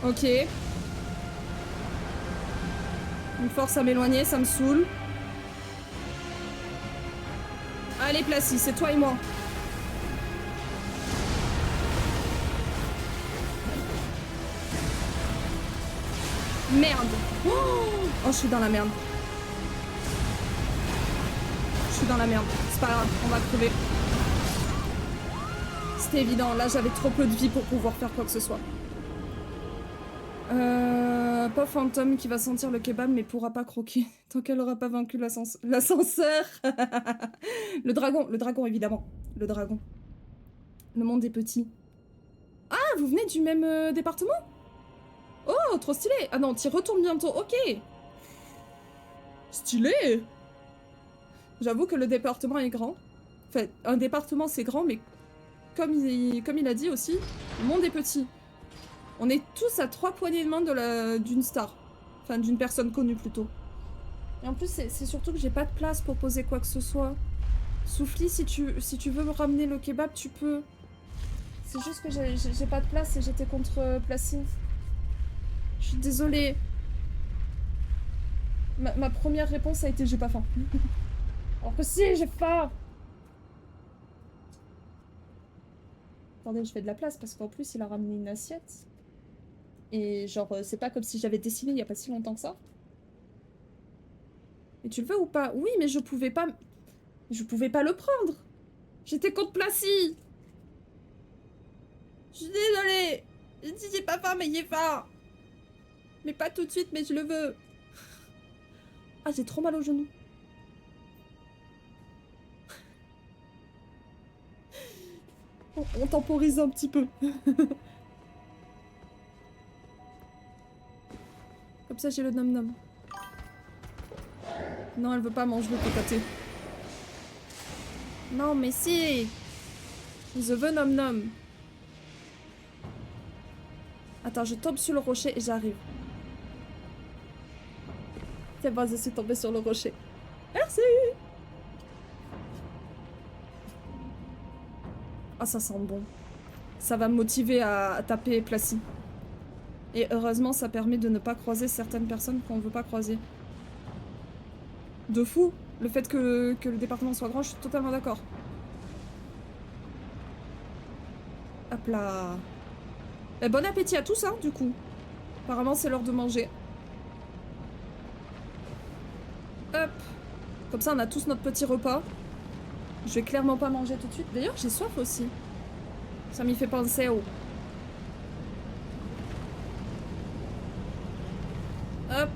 S1: Ok. Une force à m'éloigner, ça me saoule. Allez, Placy, c'est toi et moi. Merde. Oh, je suis dans la merde. C'est pas grave, on va crever. C'était évident. Là, j'avais trop peu de vie pour pouvoir faire quoi que ce soit. Pas fantôme qui va sentir le kebab mais pourra pas croquer tant qu'elle aura pas vaincu l'ascenseur. Le dragon évidemment. Le dragon. Le monde est petit. Ah, vous venez du même département? Oh, trop stylé. Ah non, t'y retournes bientôt. Ok. Stylé. J'avoue que le département est grand. Enfin, un département c'est grand, mais comme il a dit aussi, le monde est petit. On est tous à 3 poignées de main d'une star. Enfin, d'une personne connue plutôt. Et en plus, c'est surtout que j'ai pas de place pour poser quoi que ce soit. Soufli, si tu veux me ramener le kebab, tu peux. C'est juste que j'ai pas de place et j'étais contre Placy. Je suis désolée. Ma première réponse a été j'ai pas faim. Alors que si, j'ai faim. Attendez, je fais de la place parce qu'en plus, il a ramené une assiette. Et genre, c'est pas comme si j'avais dessiné il y a pas si longtemps que ça. Et tu le veux ou pas? Oui, mais je pouvais pas le prendre. J'étais contre Placy. Je suis désolée. J'ai dit j'ai pas faim, mais il est faim. Mais pas tout de suite, mais je le veux. Ah, j'ai trop mal au genou. On temporise un petit peu. Comme ça, j'ai le nom-nom. Non, elle veut pas manger le cocaté. Non, mais si. Je veux nom-nom. Attends, je tombe sur le rocher et j'arrive. C'est bon, je suis tombée sur le rocher. Merci. Ah, ça sent bon. Ça va me motiver à taper Placy. Et heureusement, ça permet de ne pas croiser certaines personnes qu'on veut pas croiser. De fou. Le fait que le département soit grand, je suis totalement d'accord. Hop là. Et bon appétit à tous, hein, du coup. Apparemment, c'est l'heure de manger. Hop. Comme ça, on a tous notre petit repas. Je vais clairement pas manger tout de suite. D'ailleurs, j'ai soif aussi. Ça m'y fait penser au... Hop.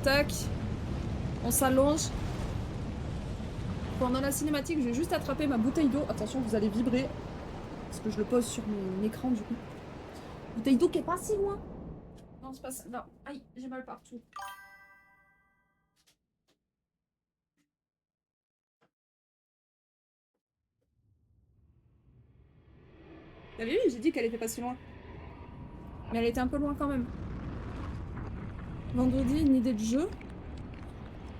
S1: Tac. On s'allonge. Pendant la cinématique, je vais juste attraper ma bouteille d'eau. Attention, vous allez vibrer. Parce que je le pose sur mon écran, du coup. Bouteille d'eau qui est pas si loin. Non, c'est pas ça. Non. Aïe, j'ai mal partout. T'avais vu, j'ai dit qu'elle était pas si loin. Mais elle était un peu loin quand même. Vendredi, une idée de jeu.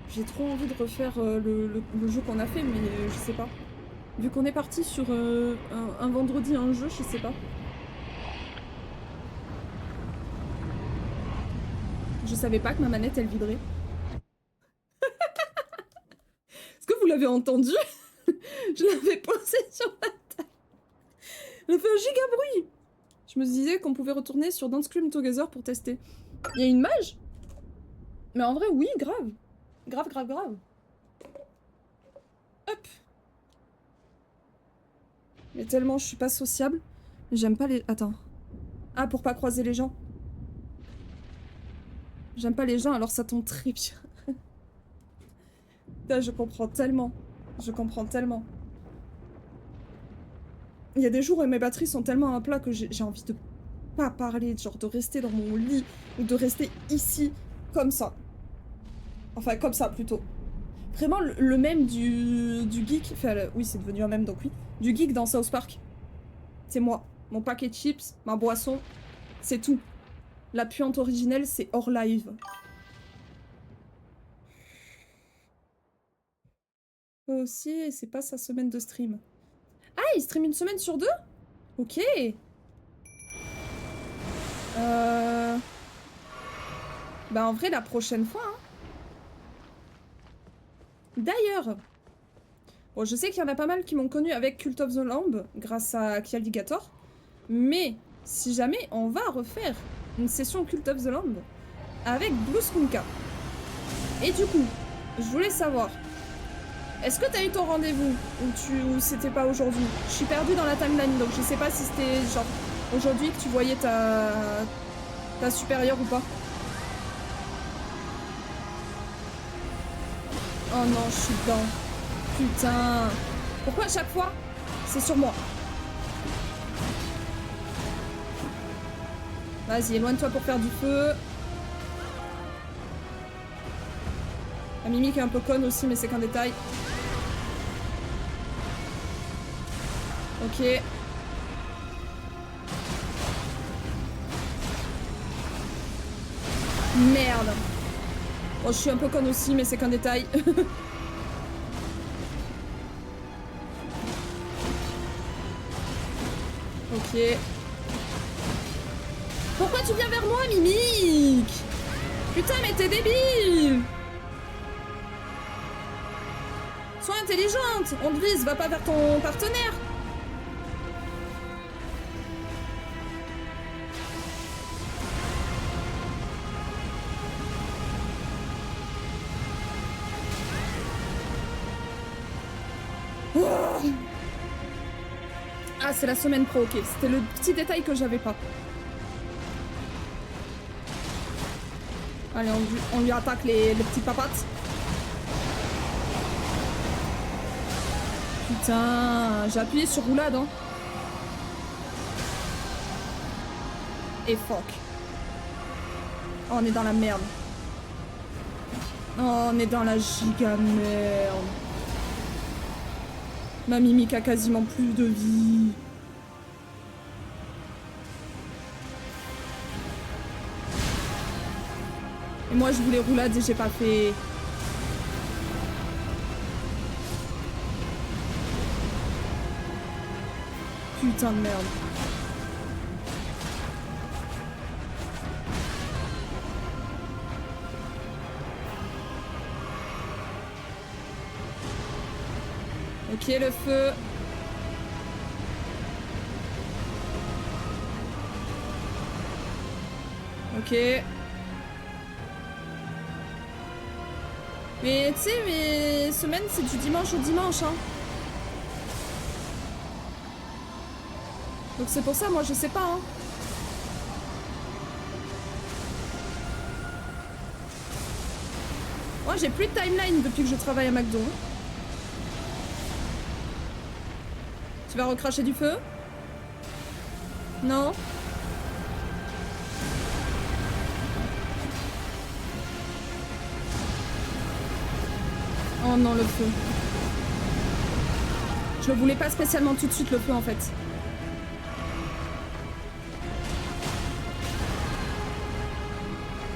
S1: J'ai trop envie de refaire le jeu qu'on a fait, mais je sais pas. Vu qu'on est parti sur un vendredi un jeu, je sais pas. Je savais pas que ma manette elle vibrait. Est-ce que vous l'avez entendu? Je l'avais posée sur la table. Elle a fait un giga bruit. Je me disais qu'on pouvait retourner sur Don't Scream Together pour tester. Il y a une mage? Mais en vrai, oui, grave. Grave, grave, grave. Hop. Mais tellement je suis pas sociable. J'aime pas les... Attends. Ah, pour pas croiser les gens. J'aime pas les gens, alors ça tombe très bien. Putain, je comprends tellement. Je comprends tellement. Il y a des jours où mes batteries sont tellement à plat que j'ai envie de pas parler, genre de rester dans mon lit ou de rester ici, comme ça. Enfin, comme ça, plutôt. Vraiment, le mème du geek... Enfin, oui, c'est devenu un mème, donc oui. Du geek dans South Park. C'est moi. Mon paquet de chips, ma boisson, c'est tout. La puante originelle, c'est hors live. Aussi, et c'est pas sa semaine de stream. Ah, il stream une semaine sur deux? Ok. Bah en vrai, la prochaine fois, hein. D'ailleurs, bon, je sais qu'il y en a pas mal qui m'ont connu avec Cult of the Lamb, grâce à Kialligator, mais si jamais on va refaire une session Cult of the Lamb avec Blue Spunka. Et du coup, je voulais savoir, est-ce que t'as eu ton rendez-vous ou c'était pas aujourd'hui? Je suis perdue dans la timeline, donc je sais pas si c'était genre aujourd'hui que tu voyais ta supérieure ou pas. Oh non, je suis dedans. Putain. Pourquoi à chaque fois, c'est sur moi? Vas-y, éloigne-toi pour faire du feu. La mimique est un peu conne aussi, mais c'est qu'un détail. Ok. Merde. Bon, je suis un peu conne aussi, mais c'est qu'un détail. Ok. Pourquoi tu viens vers moi, Mimique? Putain, mais t'es débile! Sois intelligente! On te vise, va pas vers ton partenaire! Ah, c'est la semaine pro, ok. C'était le petit détail que j'avais pas. Allez, on lui attaque les petits papates. Putain, j'ai appuyé sur roulade, hein. Et fuck. Oh, on est dans la merde. Oh, on est dans la giga merde. Ma mimique a quasiment plus de vie. Et moi, je voulais roulade et j'ai pas fait. Putain de merde. Ok, le feu. Ok. Mais tu sais, mes semaines, c'est du dimanche au dimanche, hein. Donc c'est pour ça, moi, je sais pas, hein. Moi, j'ai plus de timeline depuis que je travaille à McDo. Tu vas recracher du feu? Non? Oh non, le feu. Je le voulais pas spécialement tout de suite, le feu, en fait.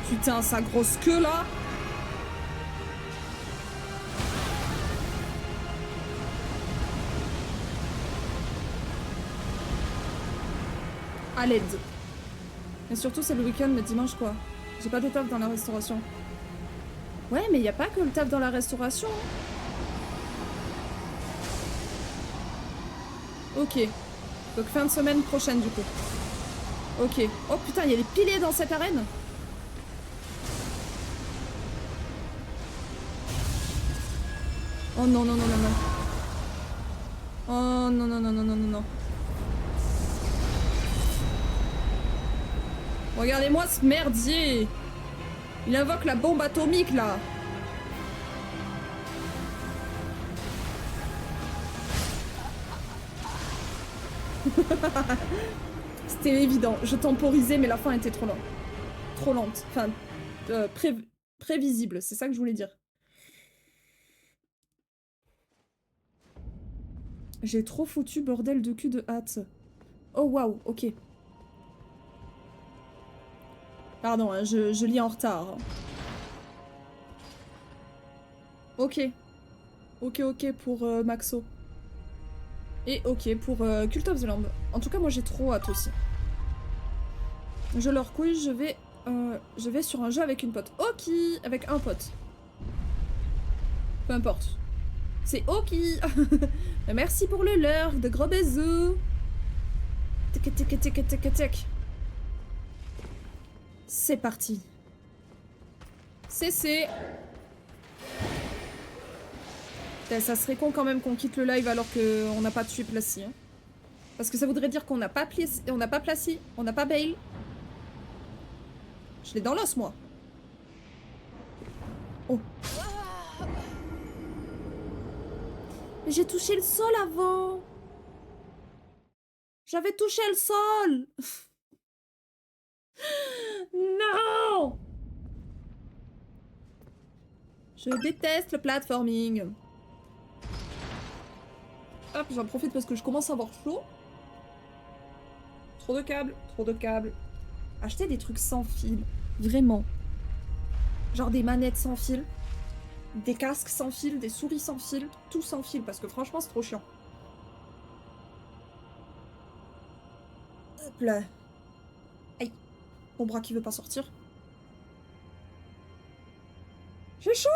S1: Putain, sa grosse queue, là. À l'aide. Et surtout, c'est le week-end, le dimanche, quoi. J'ai pas de taf dans la restauration. Ouais, mais y a pas que le taf dans la restauration. Ok. Donc fin de semaine prochaine, du coup. Ok. Oh putain, il y a les piliers dans cette arène. Oh non, non, non, non, non. Oh non, non, non, non, non, non, non. Regardez-moi ce merdier. Il invoque la bombe atomique, là. C'était évident. Je temporisais, mais la fin était trop lente. Trop lente. Enfin, prévisible, c'est ça que je voulais dire. J'ai trop foutu bordel de cul de hâte. Oh waouh, ok. Pardon, hein, je lis en retard. Ok. Ok, ok pour Maxo. Et ok pour Cult of the Lamb. En tout cas, moi j'ai trop hâte aussi. Je leur couille, je vais sur un jeu avec une pote. Ok, avec un pote. Peu importe. C'est ok. Merci pour le lurk, de gros bisous. Tic tic tic tic tic. C'est parti. C'est. Ça serait con quand même qu'on quitte le live alors qu'on n'a pas tué Placy. Hein. Parce que ça voudrait dire qu'on n'a pas Placy, on n'a pas bail. Je l'ai dans l'os, moi. Oh. Mais j'ai touché le sol avant. J'avais touché le sol. Non. Je déteste le platforming. Hop, j'en profite parce que je commence à avoir chaud. Trop de câbles, trop de câbles. Acheter des trucs sans fil. Vraiment. Genre des manettes sans fil. Des casques sans fil, des souris sans fil. Tout sans fil parce que franchement c'est trop chiant. Hop là. Aïe. Mon bras qui veut pas sortir. J'ai chaud.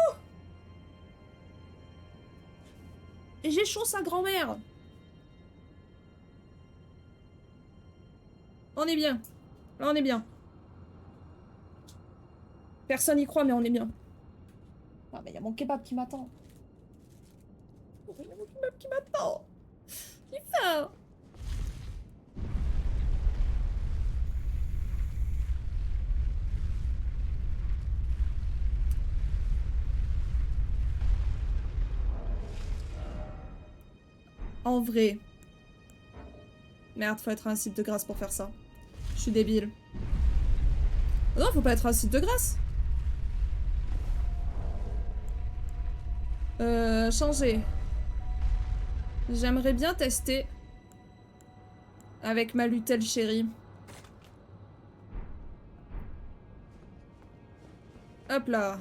S1: Et j'ai chaud sa grand-mère. On est bien. Là, on est bien. Personne y croit, mais on est bien. Ah, mais il y a mon kebab qui m'attend. Il y a mon kebab qui m'attend. Qui ça? En vrai. Merde, faut être un site de grâce pour faire ça. Je suis débile. Non, faut pas être un site de grâce. Changer. J'aimerais bien tester avec ma Lutel chérie. Hop là.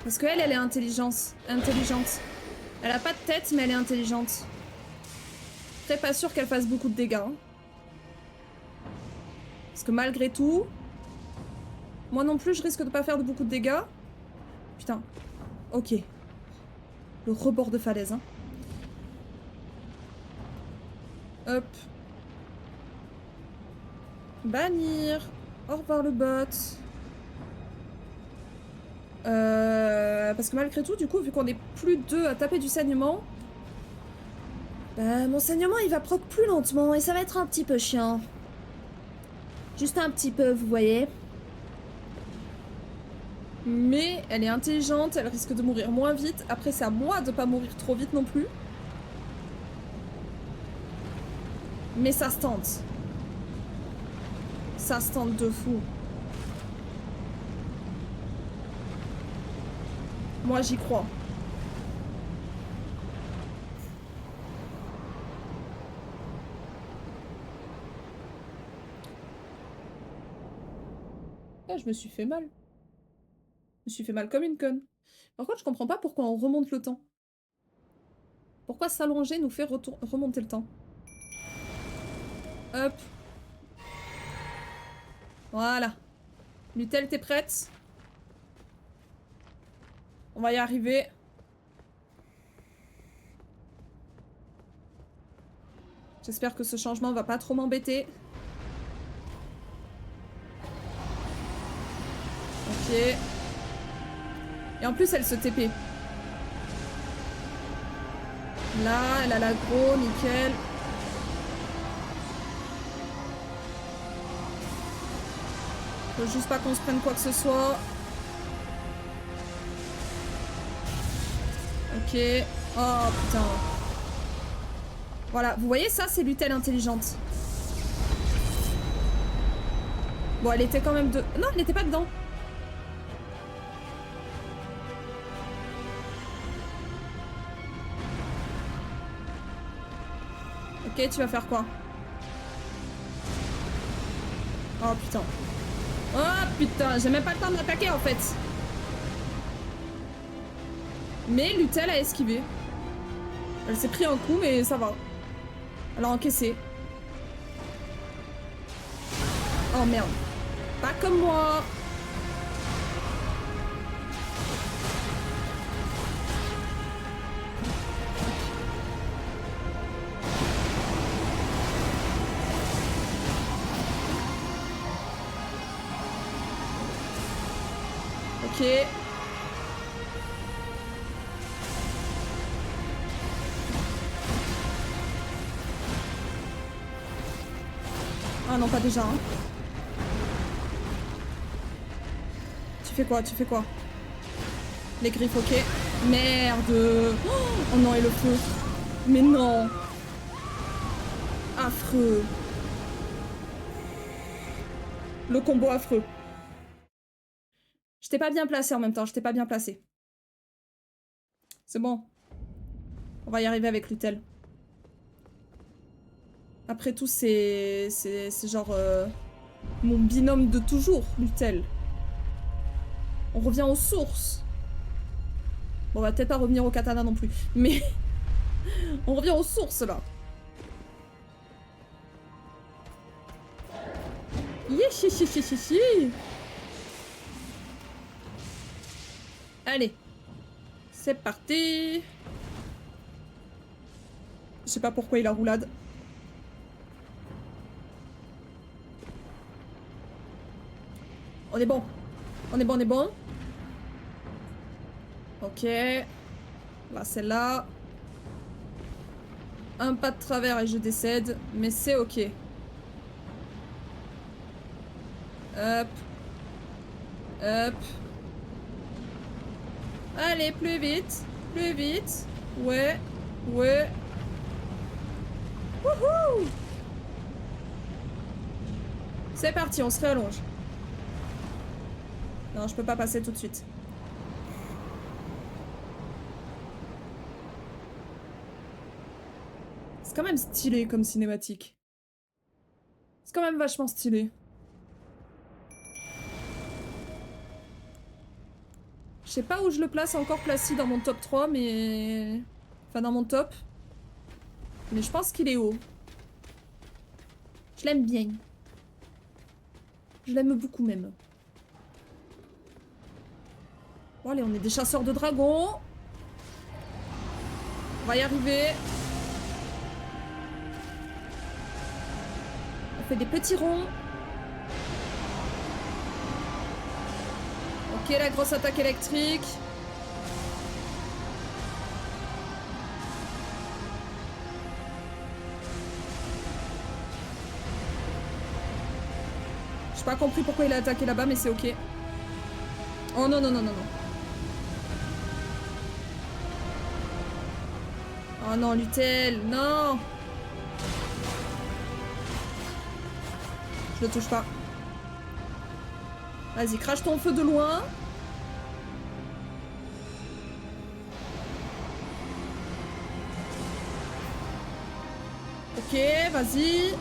S1: Parce qu'elle, elle est intelligente. Elle a pas de tête, mais elle est intelligente. Très pas sûr qu'elle fasse beaucoup de dégâts. Hein. Parce que malgré tout... Moi non plus, je risque de pas faire beaucoup de dégâts. Putain. Ok. Le rebord de falaise, hein. Hop. Bannir. Au revoir le bot. Parce que malgré tout, du coup, vu qu'on est plus deux à taper du saignement, bah, mon saignement, il va proc plus lentement et ça va être un petit peu chiant. Juste un petit peu, vous voyez. Mais elle est intelligente, elle risque de mourir moins vite. Après, c'est à moi de pas mourir trop vite non plus. Mais ça se tente. Ça se tente de fou. Moi, j'y crois. Ah, je me suis fait mal. Je me suis fait mal comme une conne. Par contre, je comprends pas pourquoi on remonte le temps. Pourquoi s'allonger nous fait remonter le temps? Hop. Voilà. Lutel, t'es prête? On va y arriver. J'espère que ce changement va pas trop m'embêter. Ok. Et en plus, elle se TP. Là, elle a l'aggro, nickel. Faut juste pas qu'on se prenne quoi que ce soit. Ok. Oh, putain. Voilà, vous voyez ça, c'est Lutel intelligente. Bon, elle était quand même de... Non, elle n'était pas dedans. Ok, tu vas faire quoi? Oh, putain. Oh, putain, j'ai même pas le temps de l'attaquer, en fait. Mais Lutel a esquivé. Elle s'est pris un coup, mais ça va. Elle a encaissé. Oh, merde. Pas comme moi. Ok. Ah non, pas déjà, hein. Tu fais quoi? Tu fais quoi? Les griffes, ok. Merde. Oh non, et le feu. Mais non. Affreux. Le combo affreux. Je t'ai pas bien placé en même temps, je t'ai pas bien placé. C'est bon. On va y arriver avec Lutel. Après tout, c'est genre mon binôme de toujours, Lutel. On revient aux sources. Bon, on va peut-être pas revenir au katana non plus. Mais on revient aux sources, là. Yichichichichichi. Allez. C'est parti. Je sais pas pourquoi il a roulade. On est bon. On est bon, on est bon. Ok. Là, celle-là. Un pas de travers et je décède. Mais c'est ok. Hop. Hop. Allez, plus vite. Plus vite. Ouais. Ouais. Wouhou! C'est parti, on se réallonge. Non, je peux pas passer tout de suite. C'est quand même stylé comme cinématique. C'est quand même vachement stylé. Je sais pas où je le place encore placé dans mon top 3, mais... Enfin, dans mon top. Mais je pense qu'il est haut. Je l'aime bien. Je l'aime beaucoup même. Bon, allez, on est des chasseurs de dragons. On va y arriver. On fait des petits ronds. Ok, la grosse attaque électrique. J'ai pas compris pourquoi il a attaqué là-bas, mais c'est ok. Oh non, non, non, non, non. Oh non, Lutel, non. Je le touche pas. Vas-y, crache ton feu de loin. Ok, vas-y.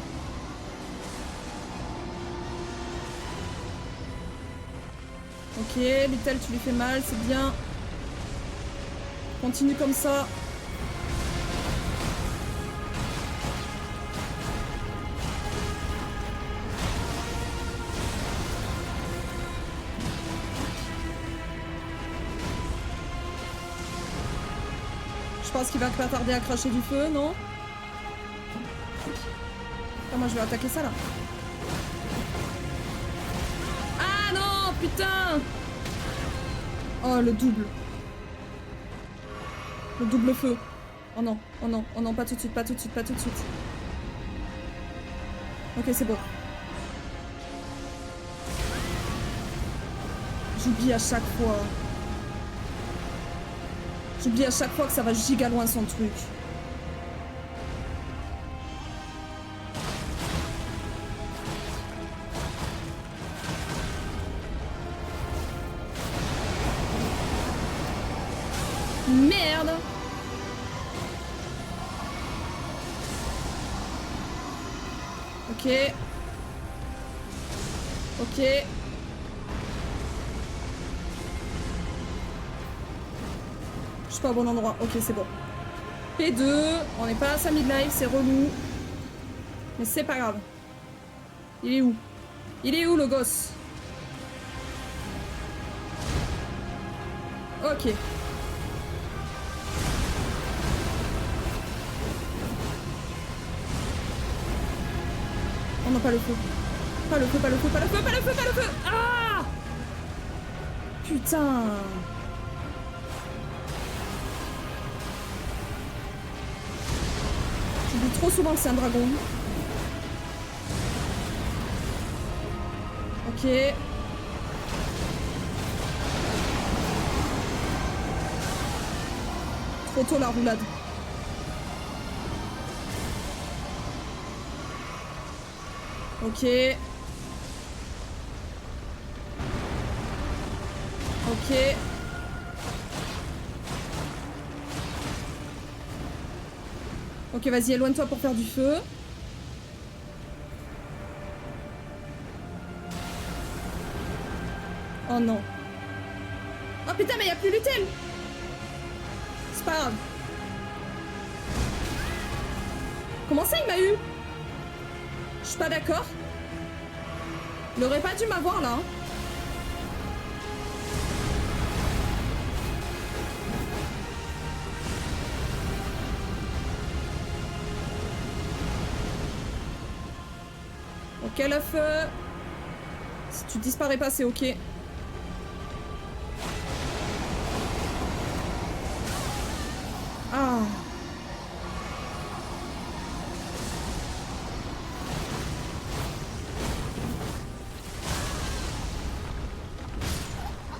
S1: Ok, Lutel, tu lui fais mal, c'est bien. Continue comme ça. Je pense qu'il va pas tarder à cracher du feu, non? Ah, moi je vais attaquer ça là. Ah non, putain! Oh, le double. Le double feu. Oh non, oh non, oh non, pas tout de suite, pas tout de suite, pas tout de suite. Ok, c'est bon. J'oublie à chaque fois. J'oublie à chaque fois que ça va giga loin son truc. Merde! Ok. Ok. Je suis pas au bon endroit. Ok, c'est bon. P2. On n'est pas à sa midlife, c'est relou. Mais c'est pas grave. Il est où? Il est où le gosse? Ok. Oh non, pas le feu. Pas le feu, pas le feu, pas le feu, pas le feu, pas le feu. Ah! Putain. J'oublie trop souvent que c'est un dragon. Ok. Trop tôt la roulade. Ok. Ok. Ok, vas-y, éloigne-toi pour faire du feu. Oh non. Oh putain, mais y a plus Lutel. C'est pas grave. Comment ça, il m'a eu? Je suis pas d'accord. Il aurait pas dû m'avoir là. Hein. Ok, le feu. Si tu disparais pas, c'est ok. Ah.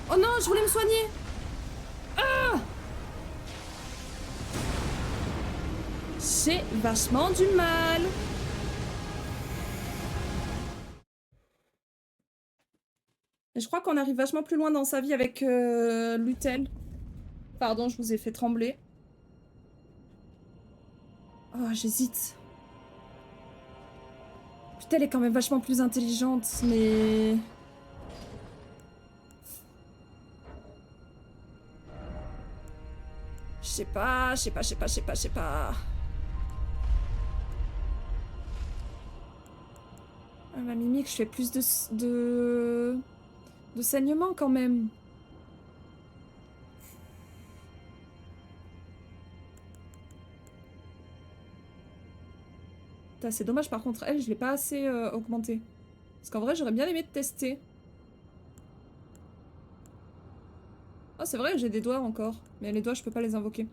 S1: Oh non, je voulais me soigner. Ah. J'ai vachement du mal. Et je crois qu'on arrive vachement plus loin dans sa vie avec Lutel. Pardon, je vous ai fait trembler. Oh, j'hésite. Lutel est quand même vachement plus intelligente, mais... Je sais pas, je sais pas, je sais pas, je sais pas, je sais pas. Ah, ma mimique, je fais plus de saignement quand même. Putain, c'est dommage par contre, elle, je l'ai pas assez augmentée. Parce qu'en vrai, j'aurais bien aimé tester. Oh, c'est vrai, j'ai des doigts encore. Mais les doigts, je peux pas les invoquer.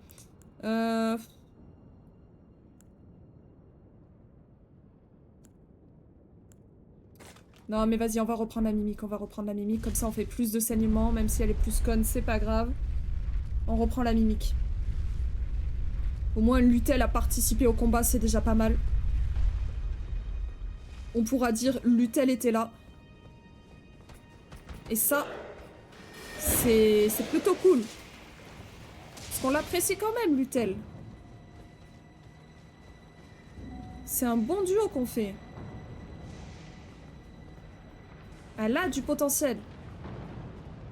S1: Non, mais vas-y, on va reprendre la mimique. On va reprendre la mimique. Comme ça, on fait plus de saignement. Même si elle est plus conne, c'est pas grave. On reprend la mimique. Au moins, Lutel a participé au combat, c'est déjà pas mal. On pourra dire Lutel était là. Et ça, c'est plutôt cool. Parce qu'on l'apprécie quand même, Lutel. C'est un bon duo qu'on fait. Elle a du potentiel.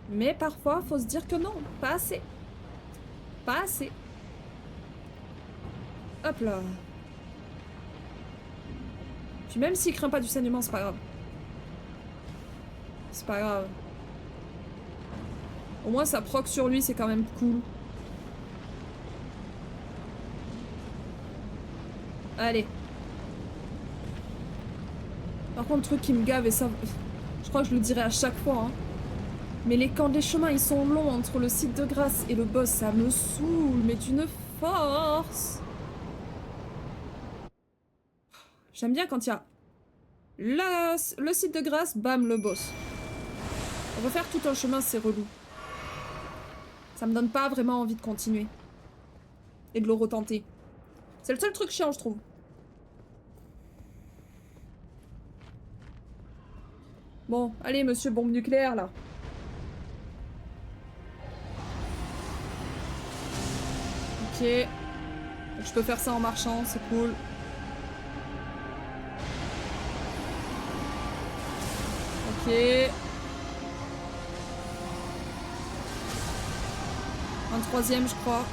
S1: Mais parfois, faut se dire que non, pas assez. Pas assez. Hop là. Puis même s'il craint pas du saignement, c'est pas grave. C'est pas grave. Au moins ça proc sur lui, c'est quand même cool. Allez. Par contre, le truc qui me gave, et ça... Je crois que je le dirai à chaque fois, hein. Mais quand les chemins ils sont longs entre le site de grâce et le boss, ça me saoule, mais d'une force. J'aime bien quand il y a le site de grâce, bam, le boss. Refaire tout un chemin, c'est relou. Ça me donne pas vraiment envie de continuer. Et de le retenter. C'est le seul truc chiant, je trouve. Bon, allez, monsieur bombe nucléaire, là. Ok. Donc, je peux faire ça en marchant, c'est cool. Ok. Un troisième, je crois.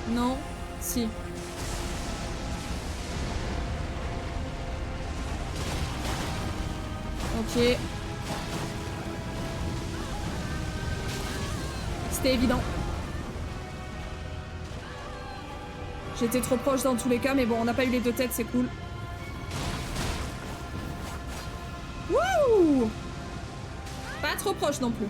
S1: Non? Si. Ok. C'était évident. J'étais trop proche dans tous les cas, mais bon, on n'a pas eu les deux têtes, c'est cool. Wouh! Pas trop proche non plus.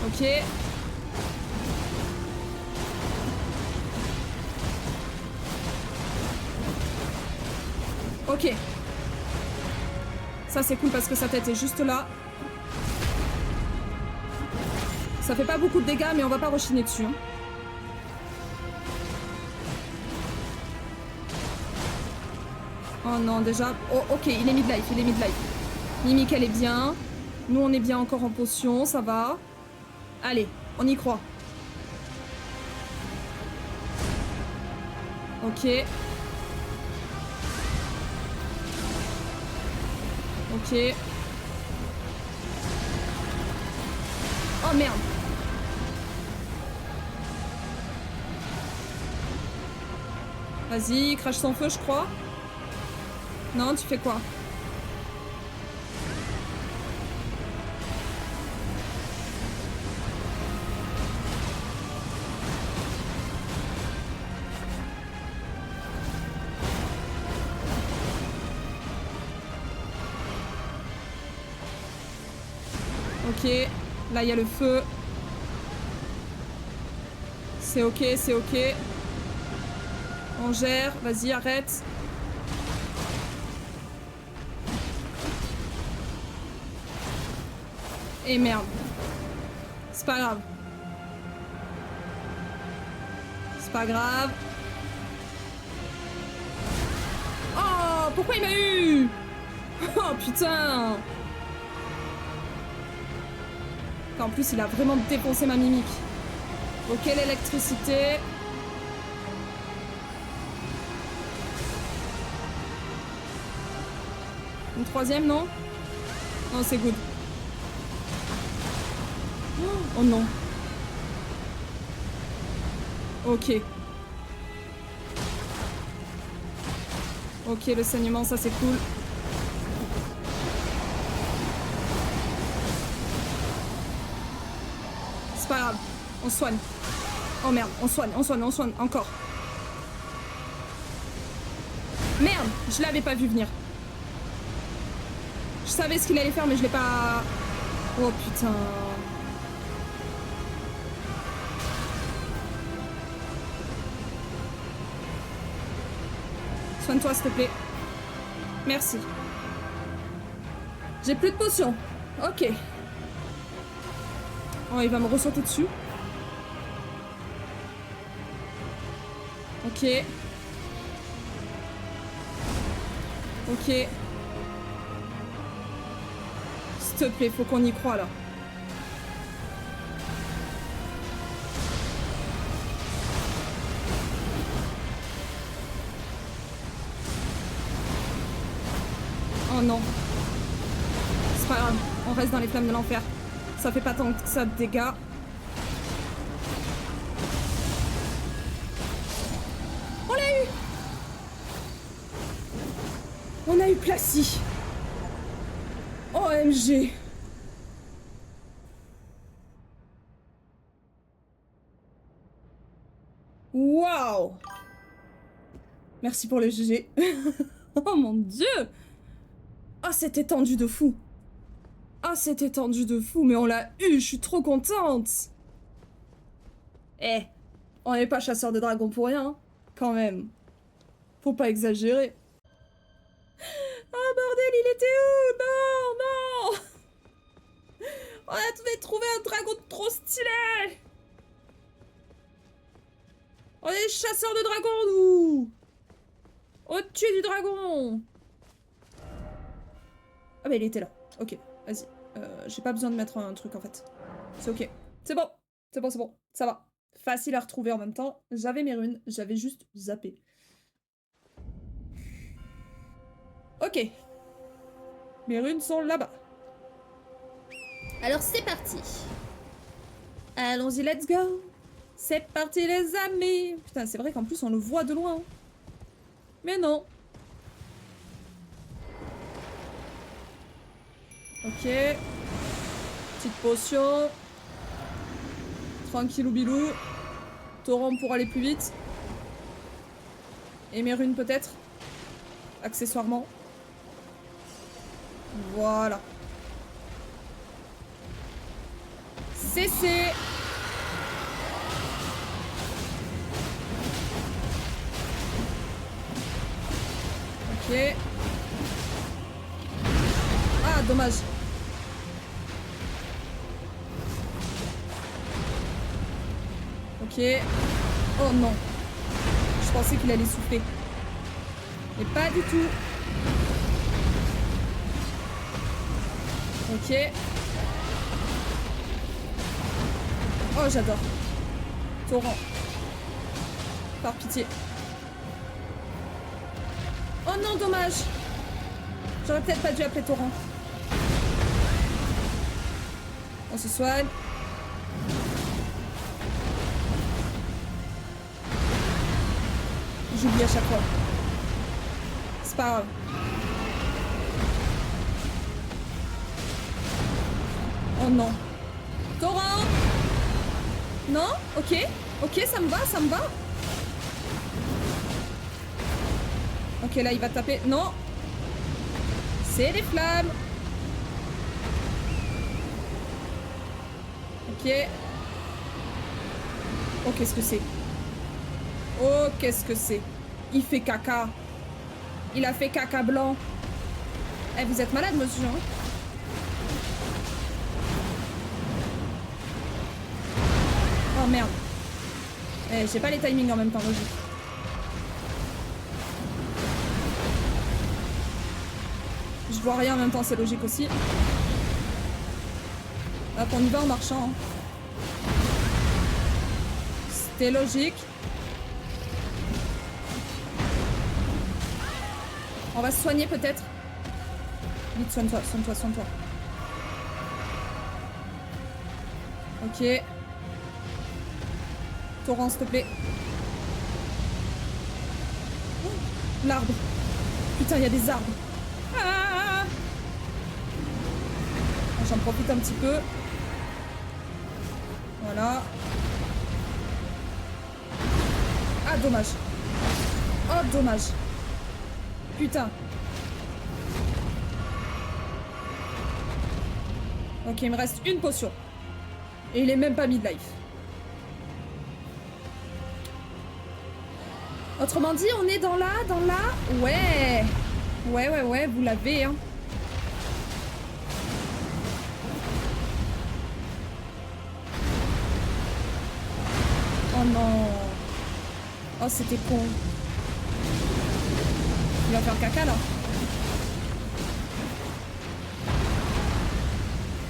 S1: Ok. Ok. Ça c'est cool parce que sa tête est juste là. Ça fait pas beaucoup de dégâts mais on va pas rechiner dessus. Hein. Oh non déjà. Oh ok, il est mid-life, il est mid-life. Mimique elle est bien. Nous on est bien encore en potion, ça va. Allez, on y croit. Ok. Ok. Oh merde. Vas-y, crache son feu, je crois. Non, tu fais quoi? Ok, là il y a le feu. C'est ok, c'est ok. On gère, vas-y, arrête. Et merde. C'est pas grave. C'est pas grave. Oh, pourquoi il m'a eu? Oh putain. En plus, il a vraiment défoncé ma mimique. Ok, l'électricité. Une troisième, non? Non, c'est good. Oh non. Ok. Ok, le saignement, ça c'est cool. C'est pas grave. On soigne. Oh merde, on soigne, encore. Merde, je l'avais pas vu venir. Je savais ce qu'il allait faire, mais je l'ai pas... Oh putain... Soigne-toi, s'il te plaît. Merci. J'ai plus de potions. Ok. Oh, il va me ressauter dessus. Ok. Ok. S'il te plaît, faut qu'on y croie, là. Oh non. C'est pas grave, on reste dans les flammes de l'enfer. Ça fait pas tant que ça de dégâts. On l'a eu! On a eu Placy. OMG. Waouh. Merci pour le GG. Oh mon dieu. Ah, c'était tendu de fou. Ah, c'était tendu de fou, mais on l'a eu, je suis trop contente. Eh, on n'est pas chasseur de dragons pour rien, hein, quand même. Faut pas exagérer. Ah, bordel, il était où? Non, non. On a trouvé un dragon trop stylé. On est chasseurs de dragons, nous. Au-dessus du dragon. Ah, bah, il était là. Ok, vas-y. J'ai pas besoin de mettre un truc, en fait. C'est ok. C'est bon. C'est bon, c'est bon. Ça va. Facile à retrouver en même temps. J'avais mes runes. J'avais juste zappé. Ok. Mes runes sont là-bas. Alors, c'est parti. Allons-y, let's go. C'est parti, les amis. Putain, c'est vrai qu'en plus, on le voit de loin. Mais non. Ok. Petite potion. Tranquillou bilou. Torrent pour aller plus vite. Et mes runes peut-être. Accessoirement. Voilà. CC. Ok. Ah, dommage. Ok. Oh non. Je pensais qu'il allait souffler. Mais pas du tout. Ok. Oh, j'adore. Torrent. Par pitié. Oh non, dommage. J'aurais peut-être pas dû appeler Torrent. On se soigne. J'oublie à chaque fois. C'est pas grave. Oh non. Torrent! Non? Ok. Ok, ça me va, ça me va. Ok, là, il va taper. Non. C'est les flammes. Ok. Oh, qu'est-ce que c'est? Oh, qu'est-ce que c'est? Il fait caca. Il a fait caca blanc. Eh, vous êtes malade, monsieur, hein? Oh, merde. Eh, j'ai pas les timings en même temps, logique. Je vois rien en même temps, c'est logique aussi. Hop, on y va en marchant. Hein. C'était logique. On va se soigner peut-être. Vite, soigne-toi, soigne-toi, soigne-toi. Ok. Torrent, s'il te plaît. Oh, l'arbre. Putain, il y a des arbres. Ah, j'en profite un petit peu. Voilà. Ah, dommage. Oh, dommage. Putain. Ok, il me reste une potion. Et il est même pas mid-life. Autrement dit, on est dans la... Ouais. Ouais, vous l'avez, hein. Oh non. Oh, c'était con. Il va faire caca, là.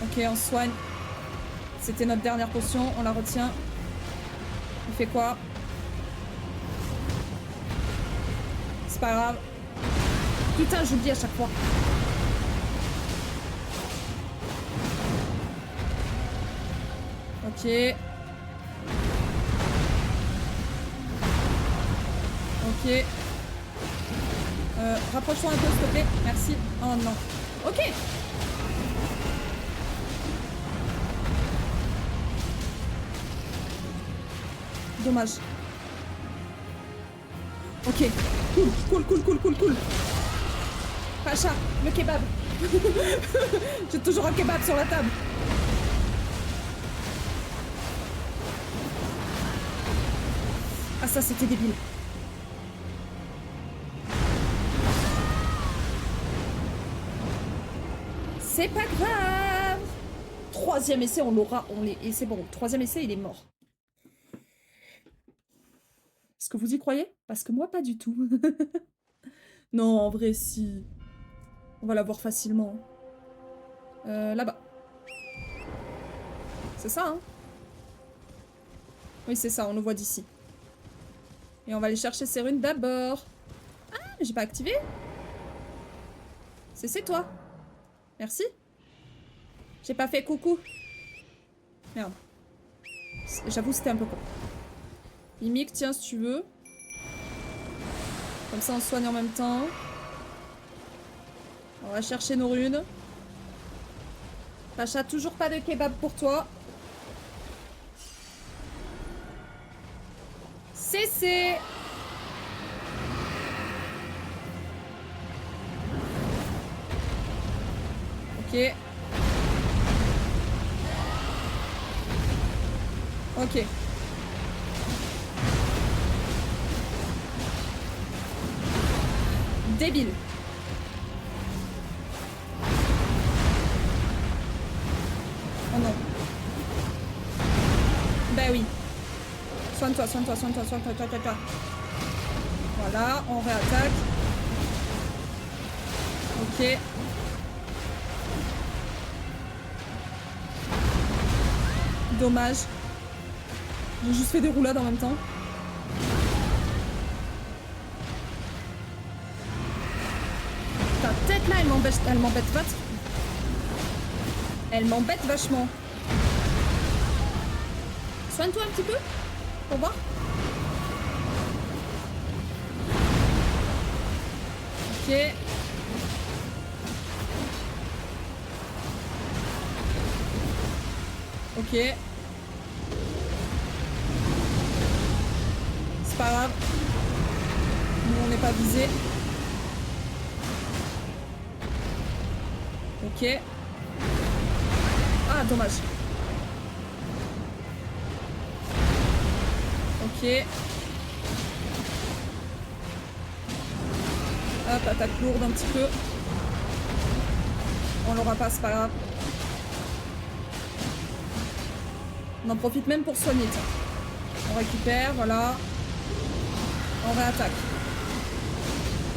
S1: Ok, on se soigne. C'était notre dernière potion, on la retient. Il fait quoi? C'est pas grave. Putain, j'oublie à chaque fois. Ok. Ok. Rapproche-toi un peu, s'il te plaît. Merci. Oh non. Ok. Dommage. Ok. Cool. Pacha, le kebab. J'ai toujours un kebab sur la table. Ah, ça, c'était débile. C'est pas grave. Troisième essai, on l'aura. Et c'est bon. Troisième essai, il est mort. Est-ce que vous y croyez? Parce que moi, pas du tout. Non, en vrai, si. On va l'avoir facilement. Là-bas. C'est ça, hein? Oui, c'est ça, on le voit d'ici. Et on va aller chercher ces runes d'abord. Ah, mais j'ai pas activé. C'est toi. Merci. J'ai pas fait coucou. Merde. J'avoue, c'était un peu con. Mimique, tiens, si tu veux. Comme ça, on soigne en même temps. On va chercher nos runes. Pacha, toujours pas de kebab pour toi. C'est... Ok. Ok. Débile. Oh non. Bah oui. Soigne-toi. Voilà, on réattaque. Ok. Dommage. J'ai juste fait des roulades en même temps. Ta tête là, elle m'embête vachement. Elle m'embête vachement. Soigne-toi un petit peu. Pour voir. Ok. Ok. C'est pas grave. Nous, on n'est pas visé. Ok. Ah, dommage. Ok. Hop, attaque lourde un petit peu. On l'aura pas, c'est pas grave. On en profite même pour soigner, tiens. On récupère, voilà. On réattaque.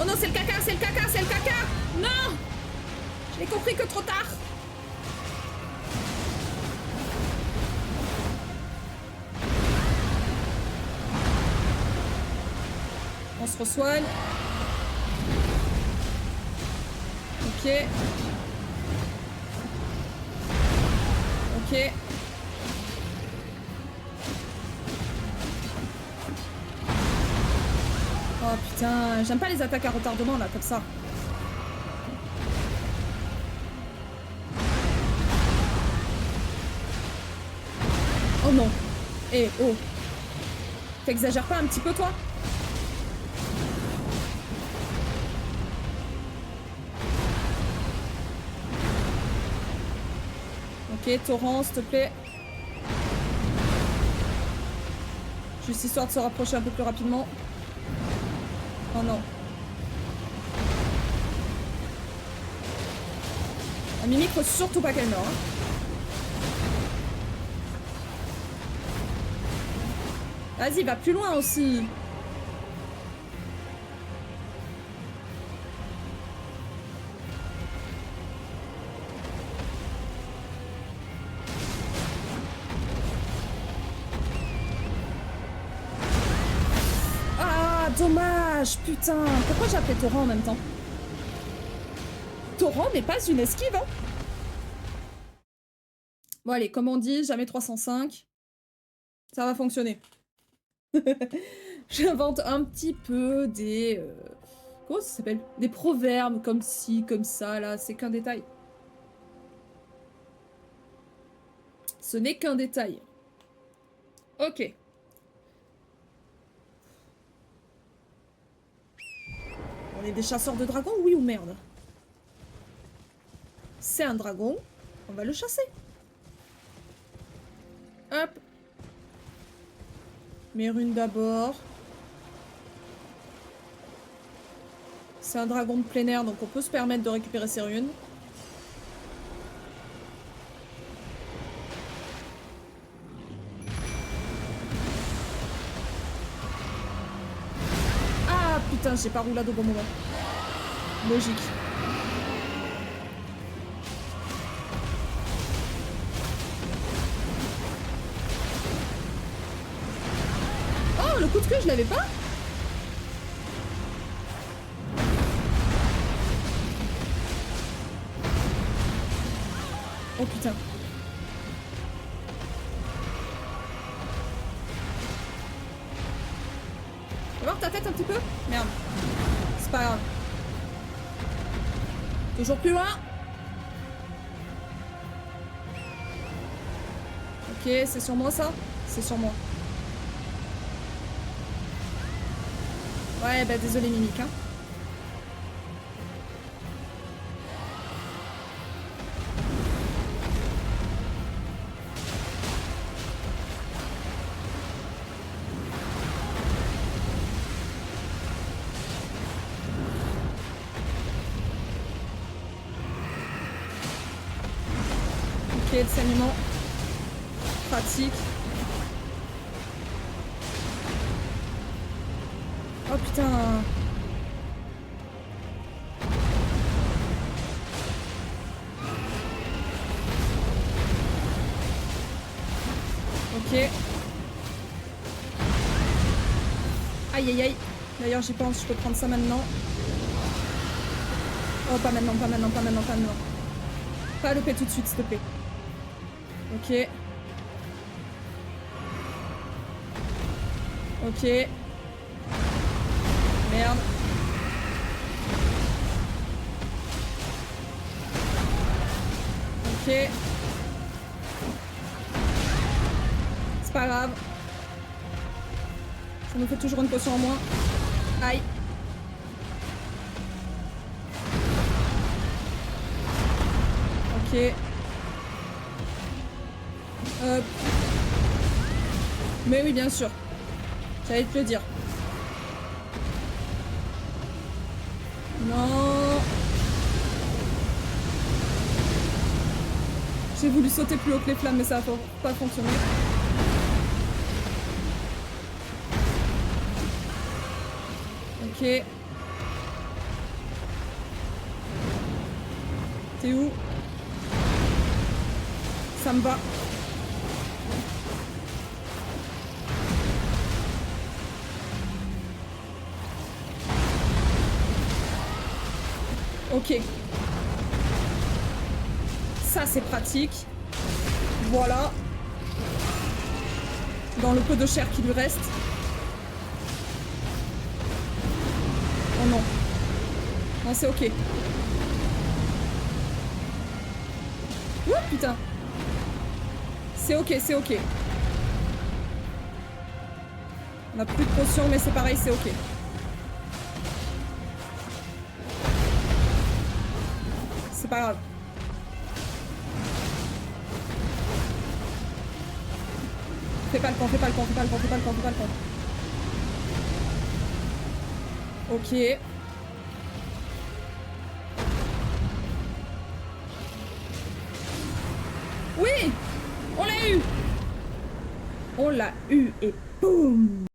S1: Oh non, c'est le caca. Non! Je l'ai compris que trop tard. On se resoigne. Ok. Ok. Oh putain, j'aime pas les attaques à retardement là, comme ça. Oh non. Eh, oh. T'exagères pas un petit peu, toi? Ok, torrent, s'il te plaît. Juste histoire de se rapprocher un peu plus rapidement. Oh non. La Mimique, faut surtout pas qu'elle meure. Hein. Vas-y, va plus loin aussi. Ah, dommage, putain. Pourquoi j'ai appelé torrent en même temps? Torrent n'est pas une esquive, hein. Bon allez, comme on dit, jamais 305. Ça va fonctionner. J'invente un petit peu des... comment ça s'appelle? Des proverbes comme ci, comme ça, là. C'est qu'un détail. Ce n'est qu'un détail. Ok. On est des chasseurs de dragons, oui ou merde? C'est un dragon. On va le chasser. Hop. Mes runes d'abord. C'est un dragon de plein air, donc on peut se permettre de récupérer ses runes. Ah putain, j'ai pas roulade au bon moment. Logique. Oh, le coup de queue, je l'avais pas? Oh putain. Tu vas voir ta tête un petit peu? Merde. C'est pas grave. Toujours plus loin. Ok, c'est sur moi ça? C'est sur moi. Ouais, bah désolé Mimique, hein. Ok, de saignement. Pratique. Oh putain. Ok. Aïe aïe aïe. D'ailleurs j'y pense, je peux prendre ça maintenant. Oh pas maintenant, pas maintenant, pas maintenant, pas maintenant. Pas le P tout de suite s'il te plaît. Ok. Ok. Merde. Ok. C'est pas grave. Ça nous fait toujours une potion en moins. Aïe. Ok. Mais oui, bien sûr. J'allais te le dire. Non. J'ai voulu sauter plus haut que les flammes, mais ça n'a pas fonctionné. Ok. T'es où? Ça me va. Ok. Ça, c'est pratique. Voilà. Dans le peu de chair qui lui reste. Oh non. Non, c'est ok. Ouh, putain. C'est ok, c'est ok. On a plus de potions, mais c'est pareil, c'est ok. C'est pas grave. Fais pas le con, fais pas le con, fais pas le con, fais pas le con, fais pas le con. Ok. Oui! On l'a eu! On l'a eu et boum!